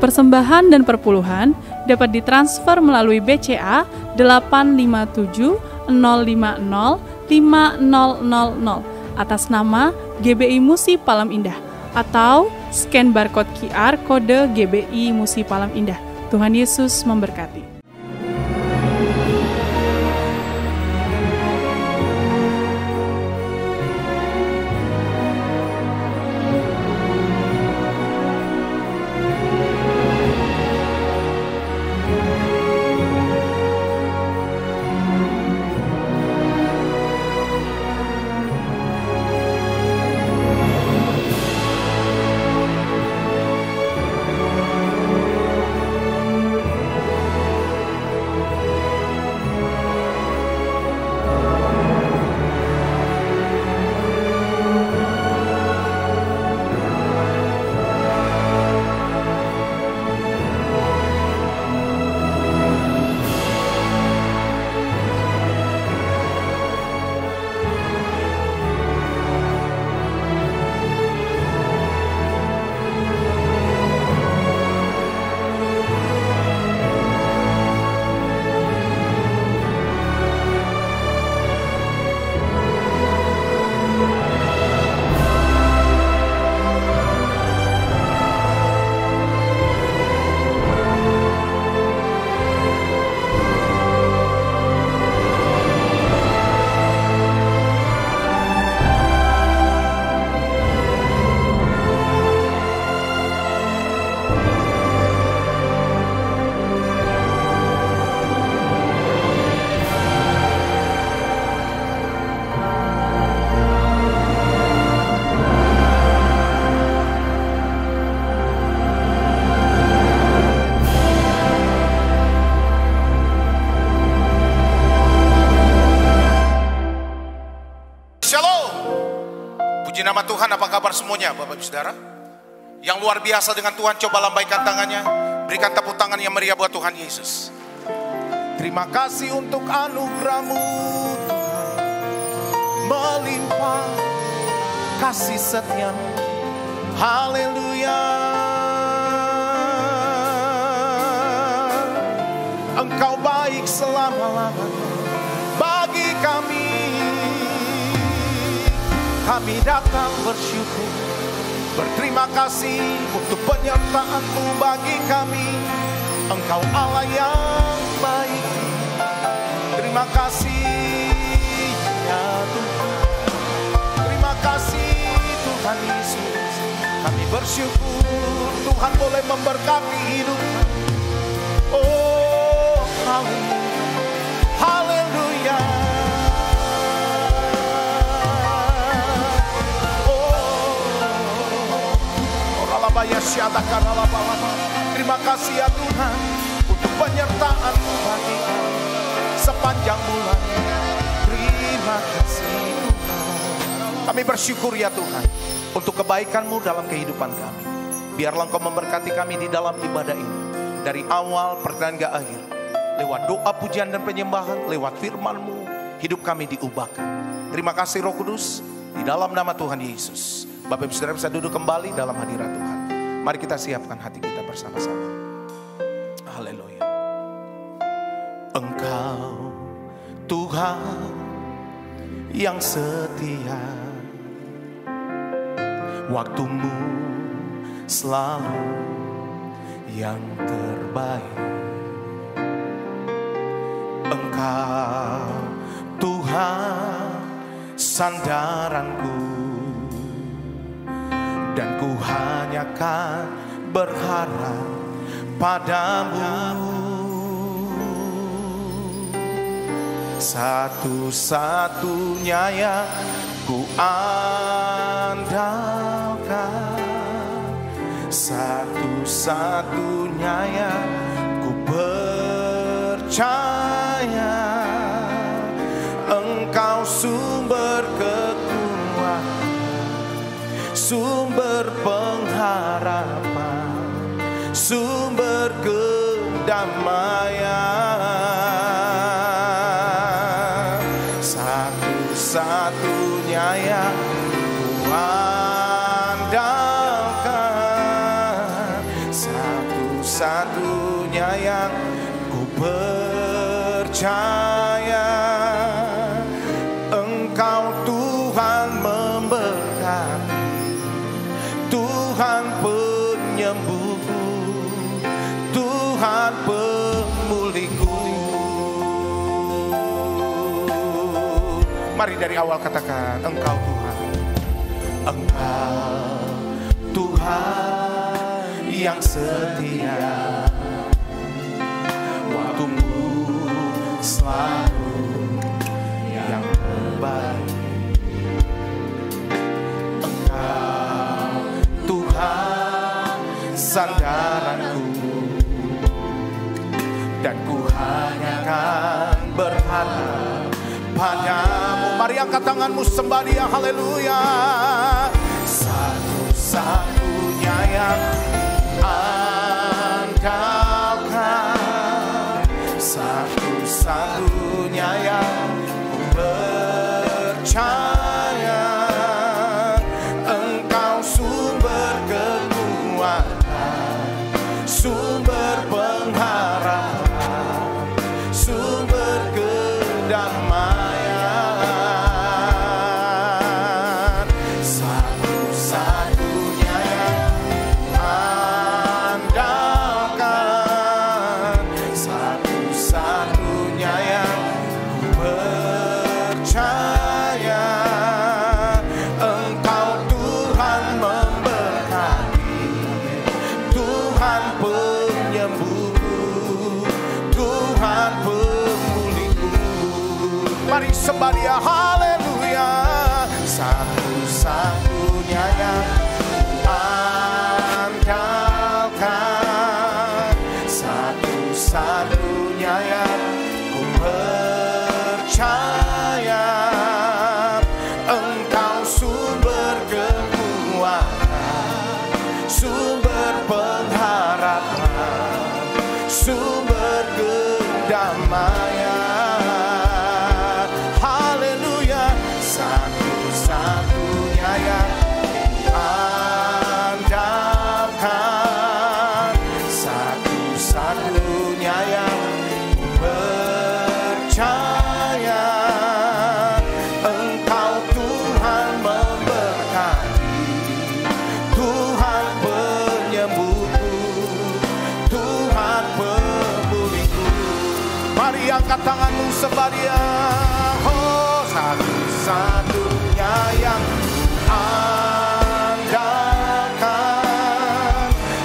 persembahan dan perpuluhan dapat ditransfer melalui BCA 857 050 5000 atas nama GBI Musi Palam Indah atau scan barcode QR kode GBI Musi Palam Indah. Tuhan Yesus memberkati. Nama Tuhan, apa kabar semuanya Bapak Ibu Saudara? Yang luar biasa dengan Tuhan, coba lambaikan tangannya. Berikan tepuk tangan yang meriah buat Tuhan Yesus. Terima kasih untuk anugerah-Mu melimpah kasih setia-Mu. Haleluya. Engkau baik selama-lamanya bagi kami. Kami datang bersyukur, berterima kasih untuk penyertaan-Mu bagi kami. Engkau Allah yang baik. Terima kasih ya Tuhan. Terima kasih Tuhan Yesus. Kami bersyukur Tuhan boleh memberkati hidup kami. Oh haleluya, haleluya. Terima kasih ya Tuhan untuk penyertaan-Mu bagi kami sepanjang bulan. Terima kasih Tuhan. Kami bersyukur ya Tuhan untuk kebaikan-Mu dalam kehidupan kami. Biarlah Engkau memberkati kami di dalam ibadah ini, dari awal pertengahan hingga akhir. Lewat doa, pujian dan penyembahan, lewat firman-Mu, hidup kami diubahkan. Terima kasih Roh Kudus, di dalam nama Tuhan Yesus. Bapak Ibu Saudara bisa duduk kembali dalam hadirat Tuhan. Mari kita siapkan hati kita bersama-sama. Haleluya. Engkau Tuhan yang setia, waktu-Mu selalu yang terbaik. Engkau Tuhan sandaranku, dan ku hanya kan berharap padamu. Satu-satunya yang ku andalkan, satu-satunya yang ku percaya. Engkau sumber kekuatan, sumber pengharapan, sumber kedamaian. Satu-satunya yang ku andalkan, satu-satunya satu-satunya yang ku percaya. Engkau Tuhan memberkati, Tuhan penyembuhku, Tuhan pemulihku. Mari dari awal katakan, Engkau Tuhan, Engkau Tuhan yang setia, waktumu selalu yang terbaik. Engkau Tuhan sandaranku, dan ku hanya akan berharap padamu. Mari angkat tanganmu, sembah Dia, haleluya. Satu-satunya yang andalkan, satu-satunya yang ku percaya. Engkau sumber kekuatan, sumber pengharapan, sumber kedamaian. Satu-satunya yang andalkan, satu-satunya yang ku percaya. Engkau Tuhan memberkati, Tuhan penyembuhku, Tuhan pemulihku. Mari sembah Dia, haleluya. Satu-satunya yang andalkan, satu-satunya yang ku percaya. Engkau sumber kekuatan, sumber pengharapan, sumber kedamaian. Haleluya. Satu-satunya yang andalkan, satu-satunya yang percaya. Engkau Tuhan memberkati, Tuhan penyembuhku, Tuhan pemulihku. Mari angkat tanganmu, sembah Dia. Oh, satu-satunya yang andalkan,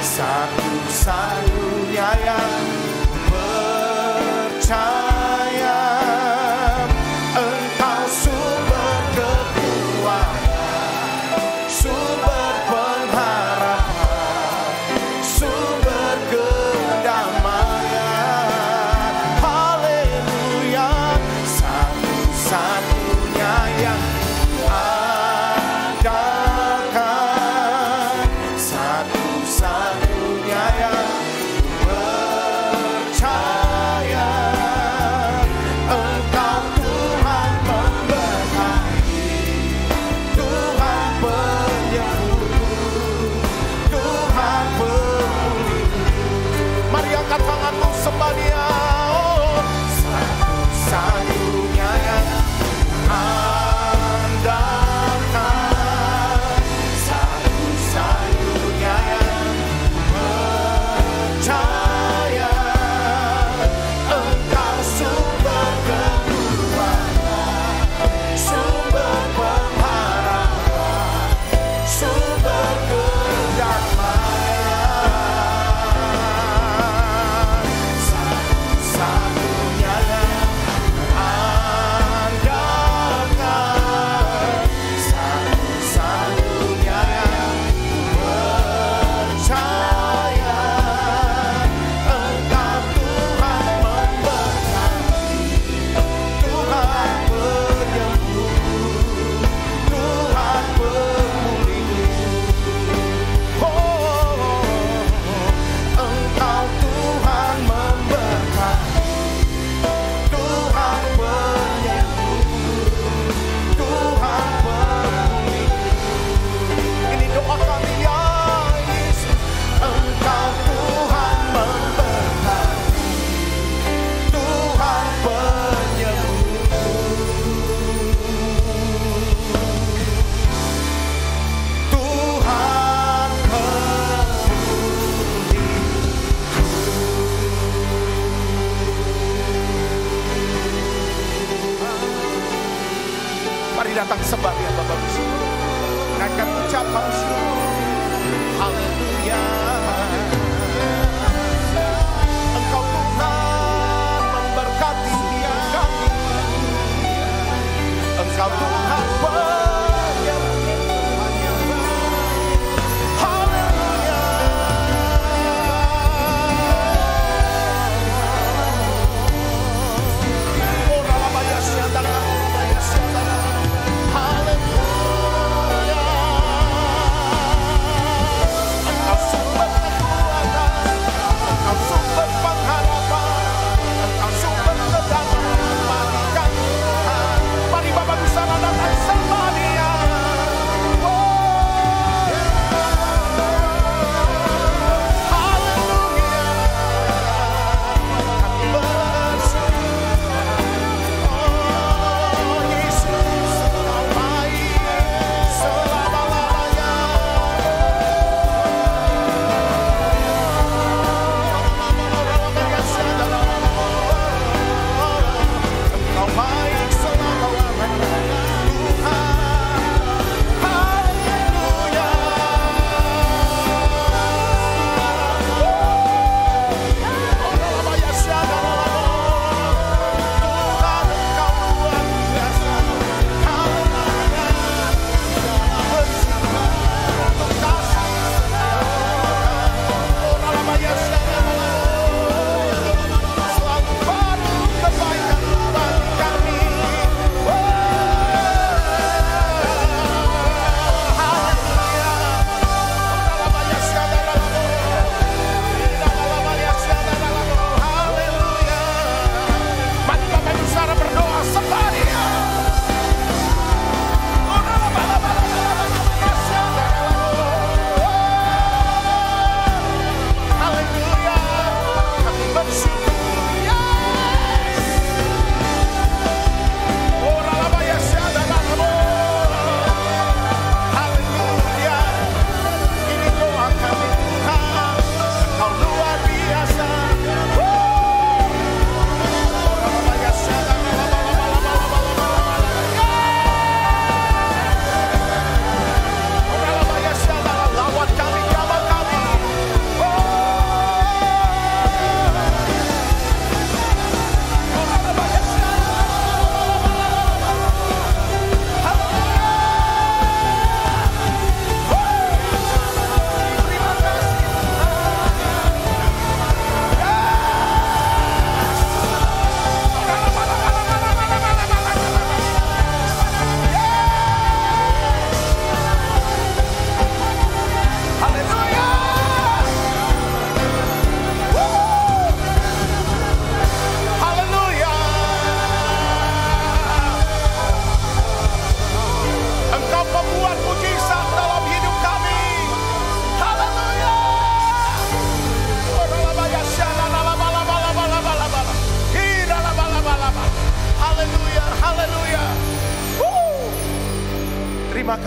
satu-satunya yang percaya. Engkau sumber kekuatan, sumber pengharapan, sumber kedamaian. Haleluya. Satu-satunya yang andalkan, satu-satunya yang percaya. Engkau Tuhan memberkati, Tuhan penyembuh, Tuhan pemulih. Mari angkat tanganmu, sembah Dia. Oh, satu-satunya yang andalkan, satu-satunya yang percaya.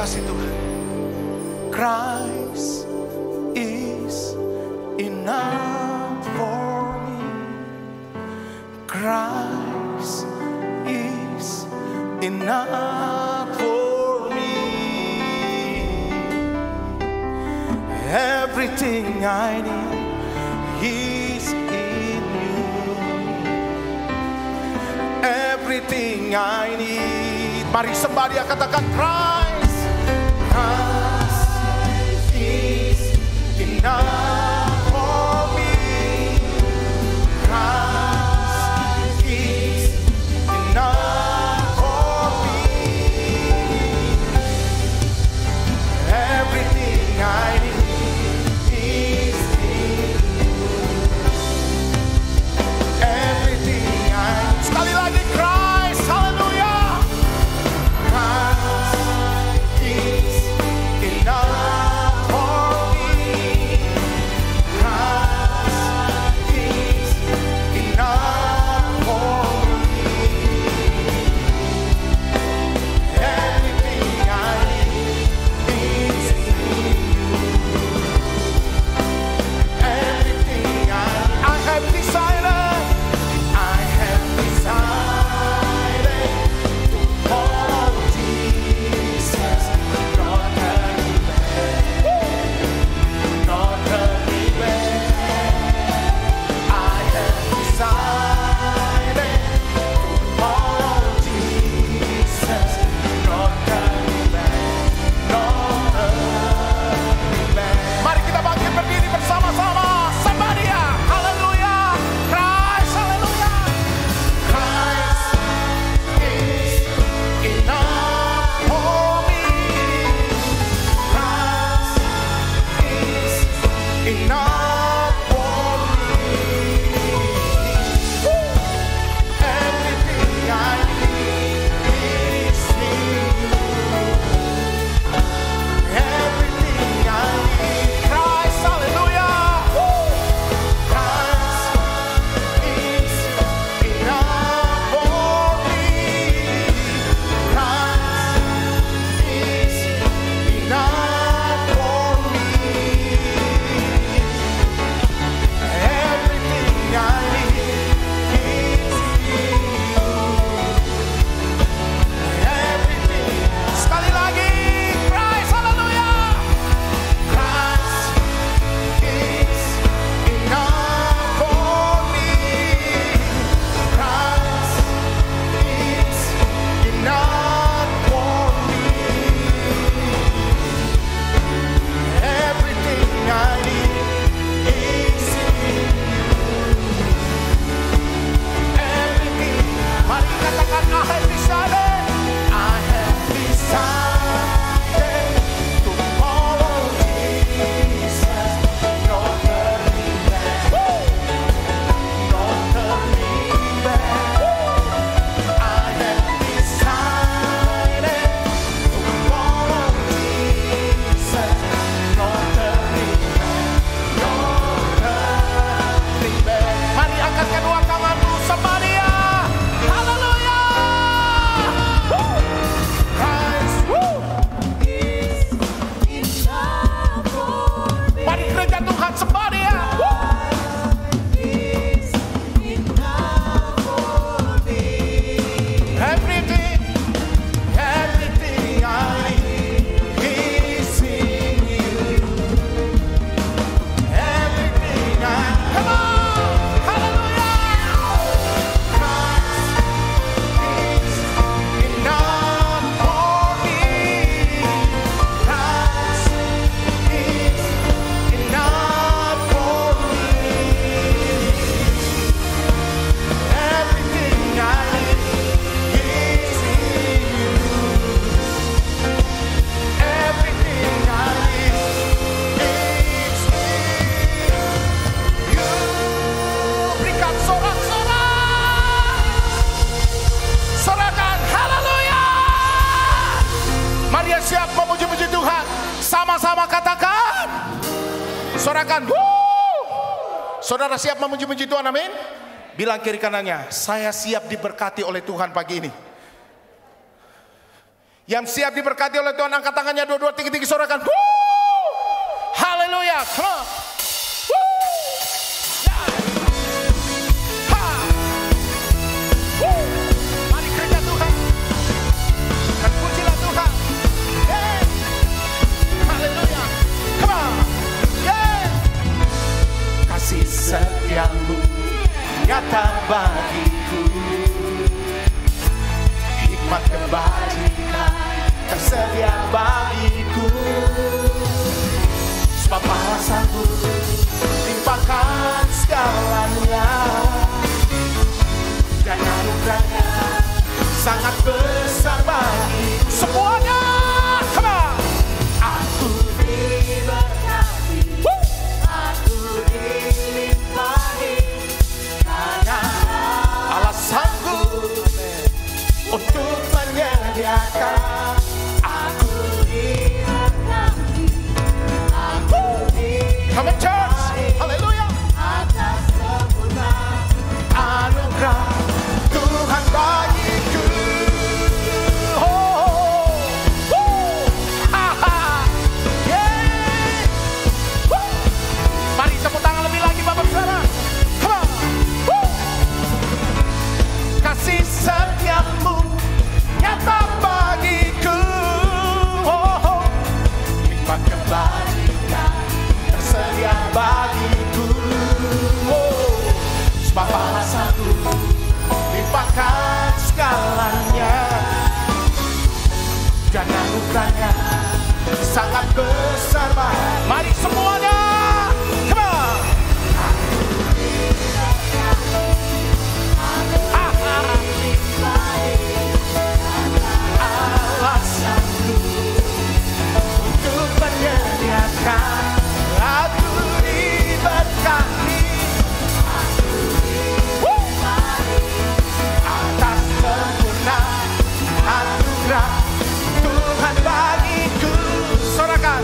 kasih Tuhan. Christ is enough for me. Christ is enough for me. Everything I need is in you. Everything I need. Mari sembah dia, katakan Christ. Christ is enough for me. Christ is enough for me. Everything I need is in you. Everything I need. Sekali lagi Christ, haleluya. Christ is enough for me. Christ is enough for me. Everything I need is in you. Everything I have decided, I have decided to follow Jesus, not turning back, not turning back. I have decided to follow Jesus, not turning back, not turning back. Mari kita bangkit berdiri bersama-sama, sembah dia, haleluya. Christ, haleluya. Christ is enough for me. Christ is enough for me. Everything I need is in you. Everything I need. Christ, hallelujah. Christ is enough for me. Christ is enough for me. Everything I need is in you. Everything. Sekali lagi, Christ, hallelujah. Christ is enough for me. Christ is enough for me. Everything I need is in you. Everything. Mari katakan I have decided. I have decided to follow Jesus, not turning back, not turning back. I have decided to follow Jesus, not turning back, not turning back. Mari angkat kedua tanganmu, sembah dia. Haleluya. Christ is enough for me. Mari gereja Tuhan, sembah dia. Is enough for me. Everything, everything I need is in you. Everything I come on, hallelujah. Christ is enough for me. Christ is enough for me. Everything I need is in you. Everything I need is in you. Berikan sorak-sorak. Sorakan haleluya. Mari siap memuji-muji Tuhan. Sama-sama katakan. Sorakan. Saudara siap memuji-muji Tuhan, amin. Bilang kiri kanannya, saya siap diberkati oleh Tuhan pagi ini. Yang siap diberkati oleh Tuhan angkat tangannya dua-dua tinggi-tinggi sorakan. Haleluya. Come on. Mari kerja Tuhan. Dan pujilah Tuhan. Haleluya. Come on. Kasih setiamu nyata bagiku, hikmat kebajikan tersedia bagiku. Sebab balasanmu limpahkan segalanya, dan anugerahnya sangat besar bagiku. Semuanya, come on. Aku diberkati, aku dilimpahi, karena alasanku untuk menyediakan. Aku diberkati, aku dilimpahi. Come on church, haleluya. Atas sempurna anugerah Tuhan bagiku. Mari tepuk tangan lebih lagi Bapak Saudara. Come on. Kasih setiamu nyata bagiku, hikmat kebajikan tersedia bagiku. Sebab balasanku limpahkan segalanya, dan anugerahnya sangat besar. Mari semuanya, come on. Alasanku untuk menyediakan. Aku diberkati, atas sempurna anugerah Tuhan bagiku. Sorakan.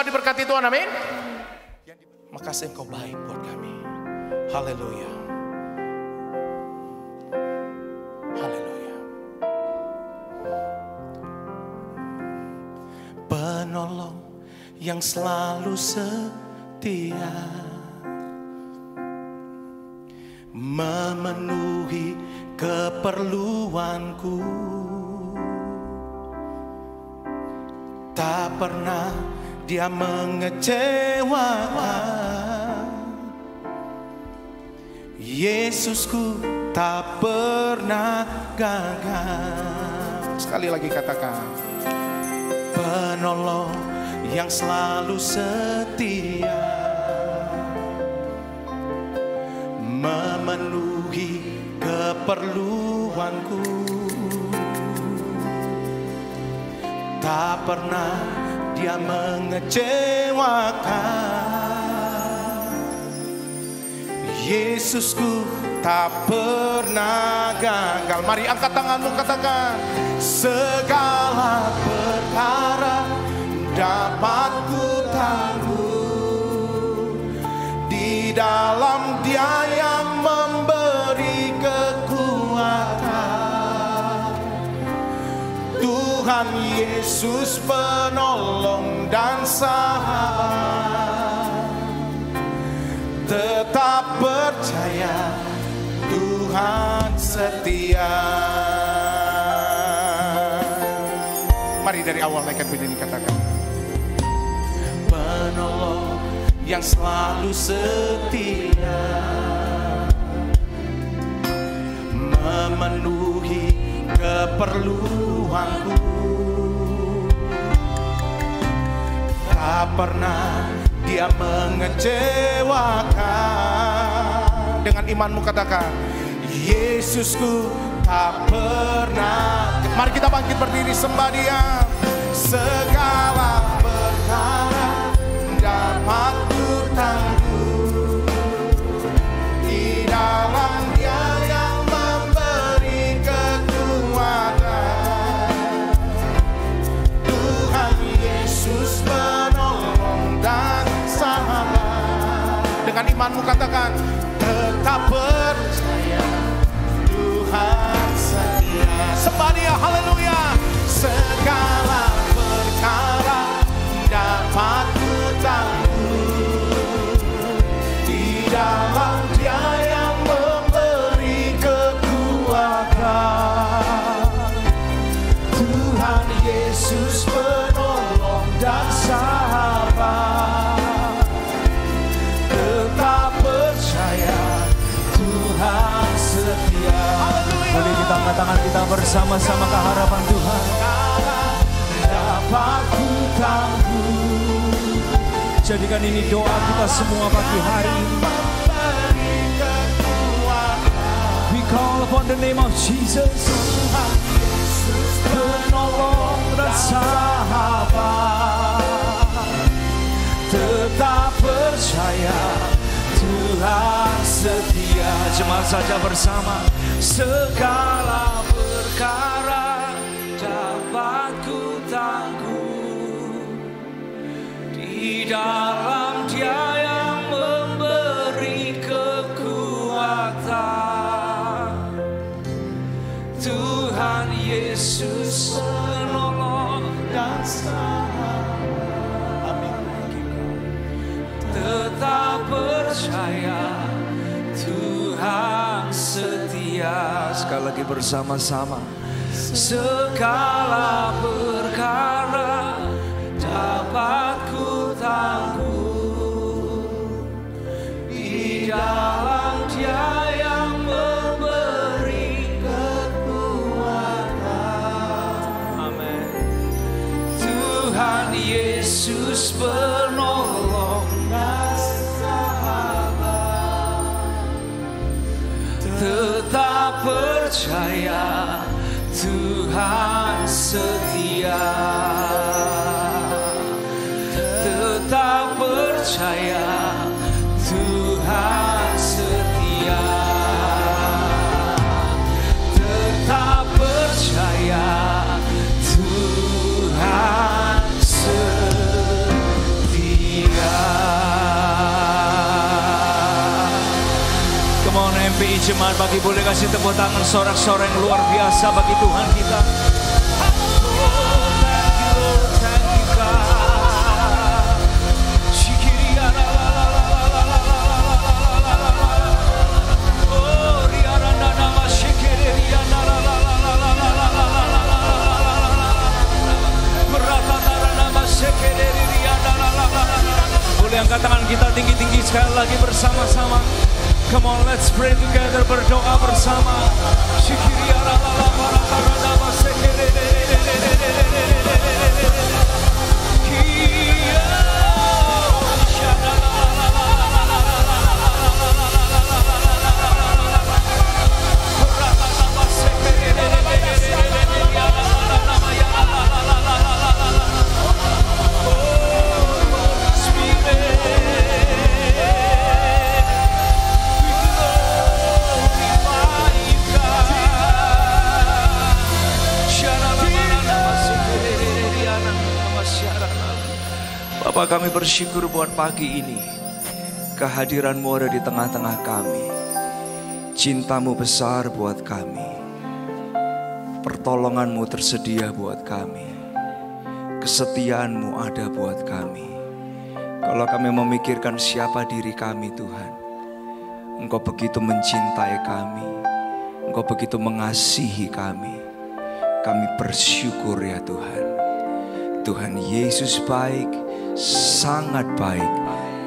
Semua diberkati Tuhan, amin. Makasih Engkau baik buat kami. Haleluya. Haleluya. Penolong yang selalu setia, memenuhi keperluanku. Tak pernah Dia mengecewakan. Yesusku tak pernah gagal. Sekali lagi katakan, penolong yang selalu setia, memenuhi keperluanku. Tak pernah Dia mengecewakan. Yesusku tak pernah gagal. Mari angkat tanganmu, katakan, segala perkara dapat ku tangguh di dalam Dia yang memberi kekuatan. Tuhan Yesus penolong dan sahabat, tetap percaya Tuhan setia. Mari dari awal naikkan bunyi ini, katakan, penolong yang selalu setia, memenuhi keperluanku. Tak pernah Dia mengecewakan. Dengan imanmu katakan, Yesusku tak pernah. Mari kita bangkit berdiri, sembah Dia. Segala perkara dapat ku tangguh di dalam Dia yang memberi kekuatan. Tuhan Yesus penolong dan sahabat. Dengan imanmu katakan, tetap percaya Tuhan setia. Sembah Dia, haleluya. Segala perkara dapat ku tangguh di dalam Dia yang memberi kekuatan. Tuhan Yesus penolong dan sahabat, tetap percaya Tuhan setia. Boleh kita angkat tangan kita bersama-sama ke hadapan Tuhan. Dapat ku tangguh. Jadikan ini doa kita semua pagi hari ini. We call upon the name of Jesus. Tuhan Yesus penolong dan sahabat, tetap percaya Tuhan setia. Jemaat saja bersama. Segala perkara dapat ku tangguh di dalam Dia yang memberi kekuatan. Tuhan Yesus penolong dan sahabat, tetap percaya Tuhan setia. Sekali lagi bersama-sama. Segala perkara dapat ku tangguh di dalam Dia yang memberi kekuatan. Amin. Tuhan Yesus penolong dan sahabat, tetap percaya Tuhan setia. Tetap percaya Tuhan setia. Tetap percaya Tuhan setia. jemaat bagi boleh kasih tepuk tangan sorak-sorai yang luar biasa bagi Tuhan kita. Boleh angkat tangan kita tinggi-tinggi sekali lagi bersama-sama. Come on, let's pray together, berdoa bersama. Bapak, kami bersyukur buat pagi ini. Kehadiran-Mu ada di tengah-tengah kami. Cinta-Mu besar buat kami. Pertolongan-Mu tersedia buat kami. Kesetiaan-Mu ada buat kami. Kalau kami memikirkan siapa diri kami, Tuhan, Engkau begitu mencintai kami. Engkau begitu mengasihi kami. Kami bersyukur ya Tuhan. Tuhan Yesus baik, sangat baik,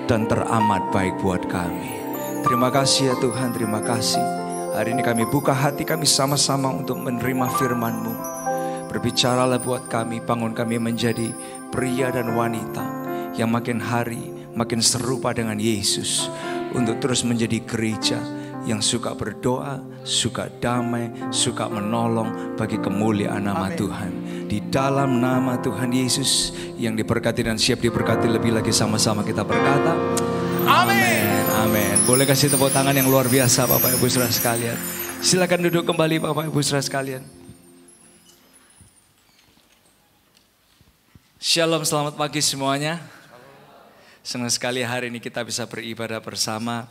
dan teramat baik buat kami. Terima kasih ya Tuhan, terima kasih. Hari ini kami buka hati kami sama-sama untuk menerima firman-Mu. Berbicaralah buat kami, bangun kami menjadi pria dan wanita yang makin hari makin serupa dengan Yesus. Untuk terus menjadi gereja yang suka berdoa, suka damai, suka menolong bagi kemuliaan nama Tuhan. Di dalam nama Tuhan Yesus yang diberkati dan siap diberkati lebih lagi, sama-sama kita berkata amin. Amin. Boleh kasih tepuk tangan yang luar biasa Bapak Ibu Saudara sekalian. Silakan duduk kembali Bapak Ibu Saudara sekalian. Shalom, selamat pagi semuanya. Senang sekali hari ini kita bisa beribadah bersama.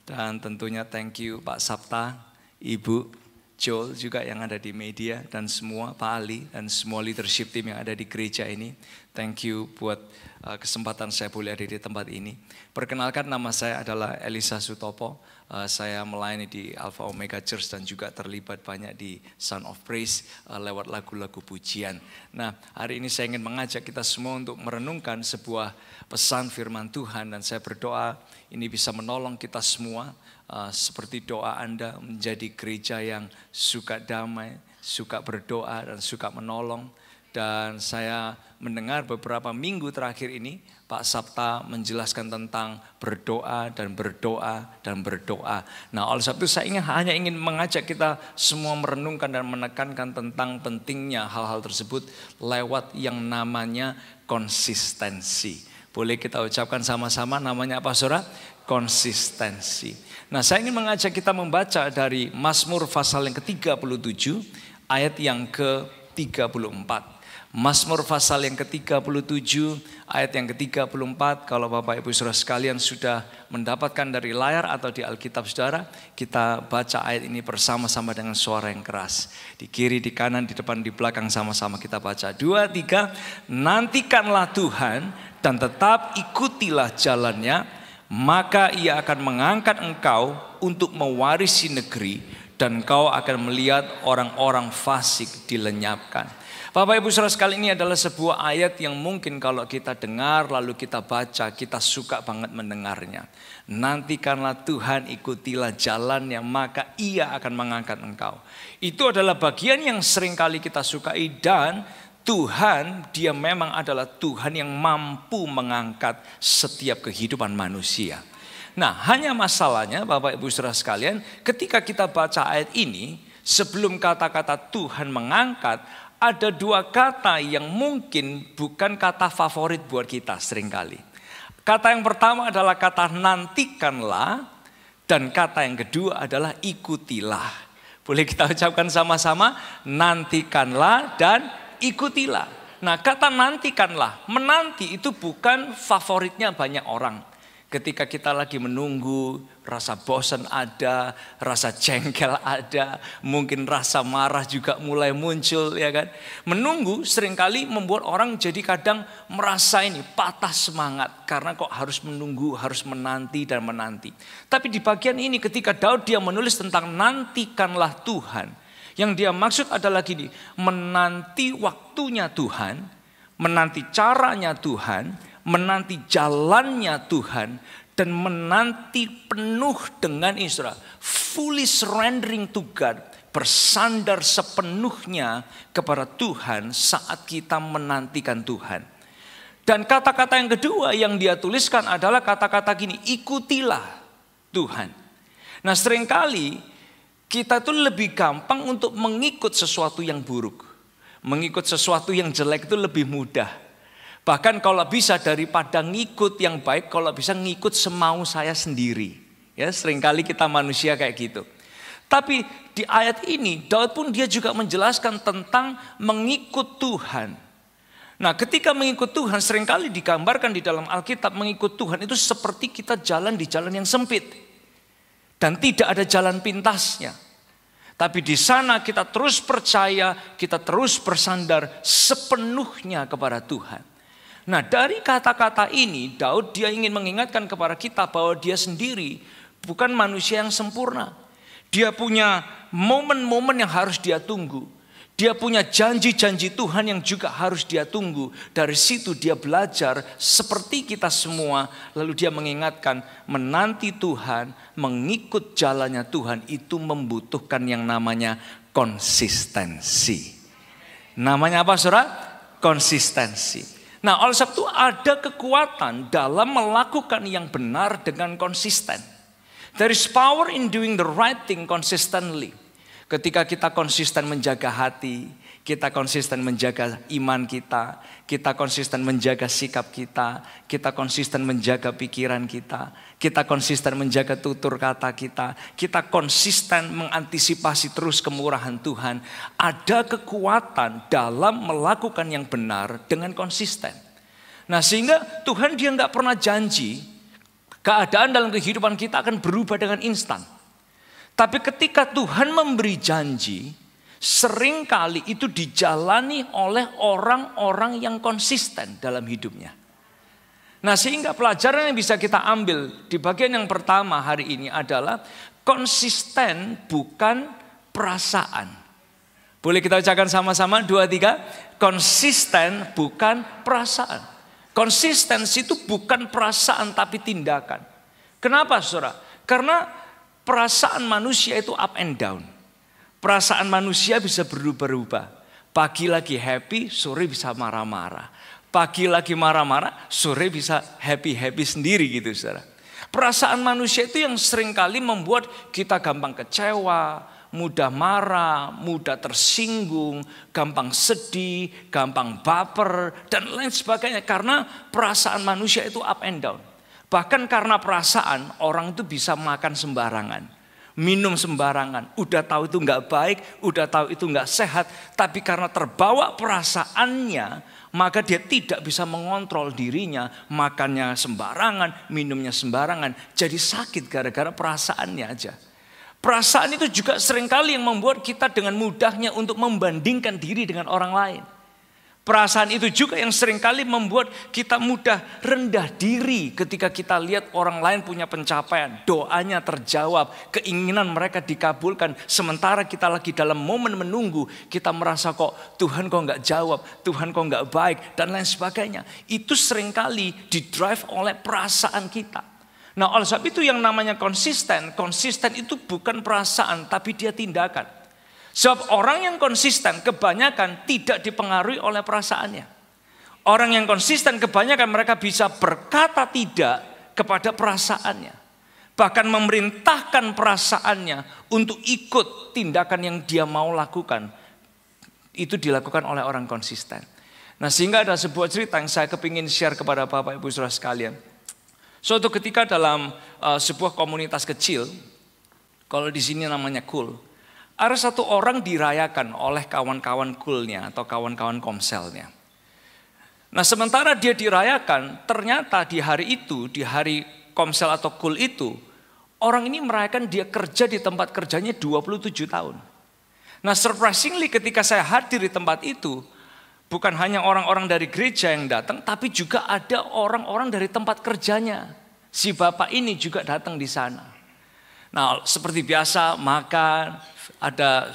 Dan tentunya thank you Pak Sabta, Ibu Joel juga yang ada di media, dan semua Pak Ali dan semua leadership team yang ada di gereja ini. Thank you buat kesempatan saya boleh ada di tempat ini. Perkenalkan, nama saya adalah Elisa Sutopo. Saya melayani di Alpha Omega Church dan juga terlibat banyak di Sound of Praise lewat lagu-lagu pujian. Nah, hari ini saya ingin mengajak kita semua untuk merenungkan sebuah pesan firman Tuhan, dan saya berdoa ini bisa menolong kita semua. Seperti doa Anda menjadi gereja yang suka damai, suka berdoa, dan suka menolong. Dan saya mendengar beberapa minggu terakhir ini Pak Sabta menjelaskan tentang berdoa dan berdoa dan berdoa. Nah, oleh sebab itu saya hanya ingin mengajak kita semua merenungkan dan menekankan tentang pentingnya hal-hal tersebut lewat yang namanya konsistensi. Boleh kita ucapkan sama-sama, namanya apa saudara? Konsistensi. Nah, saya ingin mengajak kita membaca dari Mazmur pasal yang ke-37 ayat yang ke-34. Mazmur pasal yang ke-37 ayat yang ke-34. Kalau Bapak Ibu Saudara sekalian sudah mendapatkan dari layar atau di Alkitab saudara, kita baca ayat ini bersama-sama dengan suara yang keras. Di kiri, di kanan, di depan, di belakang, sama-sama kita baca. 2, 3. Nantikanlah Tuhan dan tetap ikutilah jalannya, maka ia akan mengangkat engkau untuk mewarisi negeri, dan engkau akan melihat orang-orang fasik dilenyapkan. Bapak Ibu Saudara sekalian, ini adalah sebuah ayat yang mungkin kalau kita dengar lalu kita baca, kita suka banget mendengarnya. Nantikanlah Tuhan, ikutilah jalannya, maka ia akan mengangkat engkau. Itu adalah bagian yang sering kali kita sukai, dan Tuhan, dia memang adalah Tuhan yang mampu mengangkat setiap kehidupan manusia. Nah, hanya masalahnya Bapak Ibu Saudara sekalian, ketika kita baca ayat ini, sebelum kata-kata Tuhan mengangkat, ada dua kata yang mungkin bukan kata favorit buat kita seringkali. Kata yang pertama adalah kata nantikanlah, dan kata yang kedua adalah ikutilah. Boleh kita ucapkan sama-sama, nantikanlah dan ikutilah. Nah, kata nantikanlah, menanti itu bukan favoritnya banyak orang. Ketika kita lagi menunggu, rasa bosan ada, rasa jengkel ada, mungkin rasa marah juga mulai muncul, ya kan? Menunggu seringkali membuat orang jadi kadang merasa ini patah semangat karena kok harus menunggu, harus menanti dan menanti. Tapi di bagian ini ketika Daud dia menulis tentang nantikanlah Tuhan, yang dia maksud adalah gini, menanti waktunya Tuhan, menanti caranya Tuhan, menanti jalannya Tuhan, dan menanti penuh dengan Israel, fully surrendering to God, bersandar sepenuhnya kepada Tuhan saat kita menantikan Tuhan. Dan kata-kata yang kedua yang dia tuliskan adalah kata-kata gini, ikutilah Tuhan. Nah seringkali kita tuh lebih gampang untuk mengikut sesuatu yang buruk, mengikut sesuatu yang jelek itu lebih mudah. Bahkan kalau bisa daripada ngikut yang baik, kalau bisa ngikut semau saya sendiri. Ya, seringkali kita manusia kayak gitu. Tapi di ayat ini Daud pun dia juga menjelaskan tentang mengikut Tuhan. Nah, ketika mengikut Tuhan seringkali digambarkan di dalam Alkitab, mengikut Tuhan itu seperti kita jalan di jalan yang sempit dan tidak ada jalan pintasnya. Tapi di sana kita terus percaya, kita terus bersandar sepenuhnya kepada Tuhan. Nah dari kata-kata ini Daud dia ingin mengingatkan kepada kita bahwa dia sendiri bukan manusia yang sempurna. Dia punya momen-momen yang harus dia tunggu. Dia punya janji-janji Tuhan yang juga harus dia tunggu. Dari situ dia belajar seperti kita semua. Lalu dia mengingatkan menanti Tuhan, mengikut jalannya Tuhan itu membutuhkan yang namanya konsistensi. Namanya apa saudara? Konsistensi. Nah, oleh sebab itu ada kekuatan dalam melakukan yang benar dengan konsisten. There is power in doing the right thing consistently. Ketika kita konsisten menjaga hati, kita konsisten menjaga iman kita konsisten menjaga sikap kita konsisten menjaga pikiran kita konsisten menjaga tutur kata kita konsisten mengantisipasi terus kemurahan Tuhan. Ada kekuatan dalam melakukan yang benar dengan konsisten. Nah sehingga Tuhan dia nggak pernah janji keadaan dalam kehidupan kita akan berubah dengan instan. Tapi ketika Tuhan memberi janji, seringkali itu dijalani oleh orang-orang yang konsisten dalam hidupnya. Nah sehingga pelajaran yang bisa kita ambil di bagian yang pertama hari ini adalah konsisten bukan perasaan. Boleh kita ucapkan sama-sama 2, 3. Konsisten bukan perasaan. Konsistensi itu bukan perasaan tapi tindakan. Kenapa saudara? Karena perasaan manusia itu up and down. Perasaan manusia bisa berubah-ubah. Pagi lagi happy, sore bisa marah-marah. Pagi lagi marah-marah, sore bisa happy-happy sendiri gitu saudara. Perasaan manusia itu yang seringkali membuat kita gampang kecewa, mudah marah, mudah tersinggung, gampang sedih, gampang baper, dan lain sebagainya. Karena perasaan manusia itu up and down. Bahkan karena perasaan, orang itu bisa makan sembarangan, minum sembarangan. Udah tahu itu nggak baik, udah tahu itu nggak sehat. Tapi karena terbawa perasaannya, maka dia tidak bisa mengontrol dirinya. Makannya sembarangan, minumnya sembarangan. Jadi sakit gara-gara perasaannya aja. Perasaan itu juga seringkali yang membuat kita dengan mudahnya untuk membandingkan diri dengan orang lain. Perasaan itu juga yang seringkali membuat kita mudah rendah diri ketika kita lihat orang lain punya pencapaian, doanya terjawab, keinginan mereka dikabulkan. Sementara kita lagi dalam momen menunggu, kita merasa kok Tuhan kok nggak jawab, Tuhan kok nggak baik, dan lain sebagainya. Itu seringkali didrive oleh perasaan kita. Nah oleh sebab itu yang namanya konsisten itu bukan perasaan tapi dia tindakan. Sebab orang yang konsisten kebanyakan tidak dipengaruhi oleh perasaannya. Orang yang konsisten kebanyakan mereka bisa berkata tidak kepada perasaannya. Bahkan memerintahkan perasaannya untuk ikut tindakan yang dia mau lakukan. Itu dilakukan oleh orang konsisten. Nah sehingga ada sebuah cerita yang saya kepingin share kepada Bapak Ibu Saudara sekalian. Suatu ketika dalam sebuah komunitas kecil, kalau di sini namanya Cool. Ada satu orang dirayakan oleh kawan-kawan coolnya atau kawan-kawan komselnya. Nah sementara dia dirayakan, ternyata di hari itu, di hari Komsel atau KUL itu, orang ini merayakan dia kerja di tempat kerjanya 27 tahun. Nah surprisingly ketika saya hadir di tempat itu, bukan hanya orang-orang dari gereja yang datang, tapi juga ada orang-orang dari tempat kerjanya. Si bapak ini juga datang di sana. Nah seperti biasa makan, ada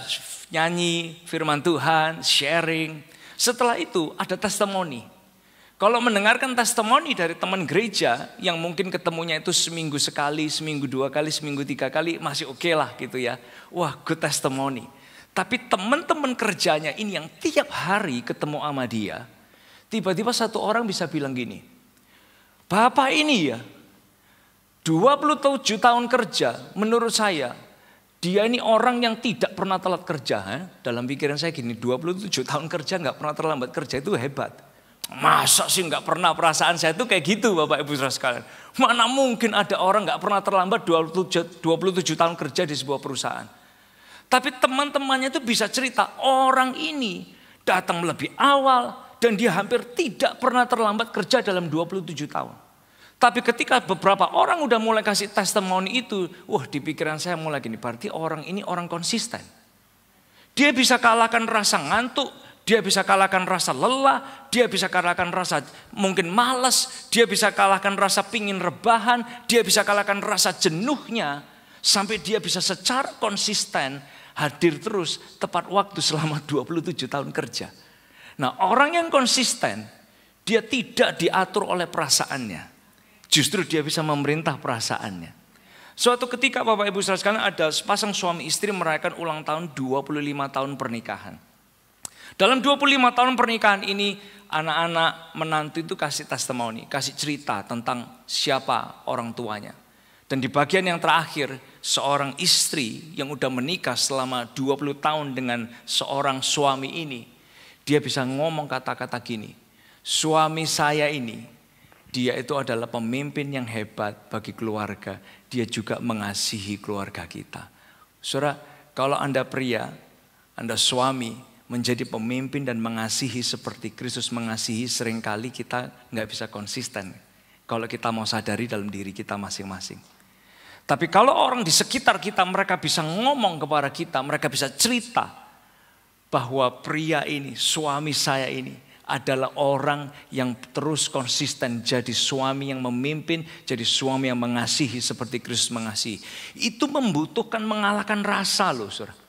nyanyi, firman Tuhan, sharing. Setelah itu ada testimoni. Kalau mendengarkan testimoni dari teman gereja yang mungkin ketemunya itu seminggu sekali, seminggu 2 kali, seminggu 3 kali masih oke lah gitu ya. Wah good testimoni. Tapi teman-teman kerjanya ini yang tiap hari ketemu sama dia. Tiba-tiba satu orang bisa bilang gini. Bapak ini ya 27 tahun kerja menurut saya. Dia ini orang yang tidak pernah telat kerja. Dalam pikiran saya gini 27 tahun kerja gak pernah terlambat kerja itu hebat. Masa sih nggak pernah, perasaan saya itu kayak gitu Bapak Ibu Saudara sekalian. Mana mungkin ada orang nggak pernah terlambat 27 tahun kerja di sebuah perusahaan. Tapi teman-temannya itu bisa cerita orang ini datang lebih awal dan dia hampir tidak pernah terlambat kerja dalam 27 tahun. Tapi ketika beberapa orang udah mulai kasih testimoni itu, wah di pikiran saya mulai gini, berarti orang ini orang konsisten. Dia bisa kalahkan rasa ngantuk. Dia bisa kalahkan rasa lelah, dia bisa kalahkan rasa mungkin malas, dia bisa kalahkan rasa pingin rebahan, dia bisa kalahkan rasa jenuhnya. Sampai dia bisa secara konsisten hadir terus tepat waktu selama 27 tahun kerja. Nah orang yang konsisten, dia tidak diatur oleh perasaannya. Justru dia bisa memerintah perasaannya. Suatu ketika Bapak Ibu Saudara sekalian ada sepasang suami istri merayakan ulang tahun 25 tahun pernikahan. Dalam 25 tahun pernikahan ini anak-anak menantu itu kasih testimoni, kasih cerita tentang siapa orang tuanya. Dan di bagian yang terakhir seorang istri yang udah menikah selama 20 tahun dengan seorang suami ini. Dia bisa ngomong kata-kata gini, suami saya ini dia itu adalah pemimpin yang hebat bagi keluarga. Dia juga mengasihi keluarga kita. Saudara, kalau Anda pria, Anda suami, menjadi pemimpin dan mengasihi seperti Kristus mengasihi, seringkali kita nggak bisa konsisten. Kalau kita mau sadari dalam diri kita masing-masing. Tapi kalau orang di sekitar kita mereka bisa ngomong kepada kita, mereka bisa cerita bahwa pria ini, suami saya ini adalah orang yang terus konsisten jadi suami yang memimpin, jadi suami yang mengasihi seperti Kristus mengasihi. Itu membutuhkan mengalahkan rasa loh saudara.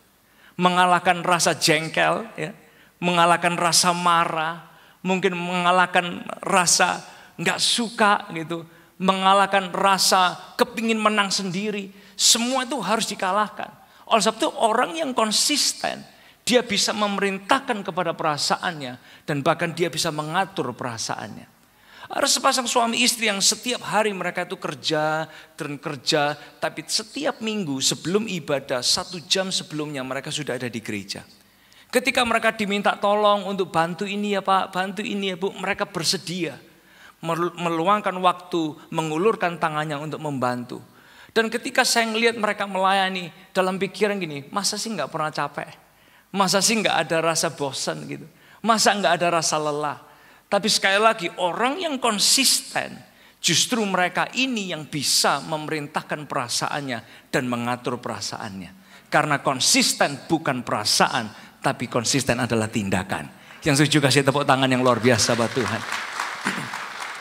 Mengalahkan rasa jengkel, ya, mengalahkan rasa marah, mungkin mengalahkan rasa nggak suka gitu, mengalahkan rasa kepingin menang sendiri. Semua itu harus dikalahkan. Oleh sebab itu orang yang konsisten, dia bisa memerintahkan kepada perasaannya dan bahkan dia bisa mengatur perasaannya. Ada sepasang suami istri yang setiap hari mereka itu kerja dan kerja. Tapi setiap minggu sebelum ibadah 1 jam sebelumnya mereka sudah ada di gereja. Ketika mereka diminta tolong untuk bantu ini ya Pak, bantu ini ya Bu. Mereka bersedia meluangkan waktu, mengulurkan tangannya untuk membantu. Dan ketika saya melihat mereka melayani dalam pikiran gini, masa sih gak pernah capek? Masa sih gak ada rasa bosan gitu? Masa gak ada rasa lelah? Tapi sekali lagi orang yang konsisten justru mereka ini yang bisa memerintahkan perasaannya dan mengatur perasaannya. Karena konsisten bukan perasaan tapi konsisten adalah tindakan. Yang setuju kasih tepuk tangan yang luar biasa buat Tuhan.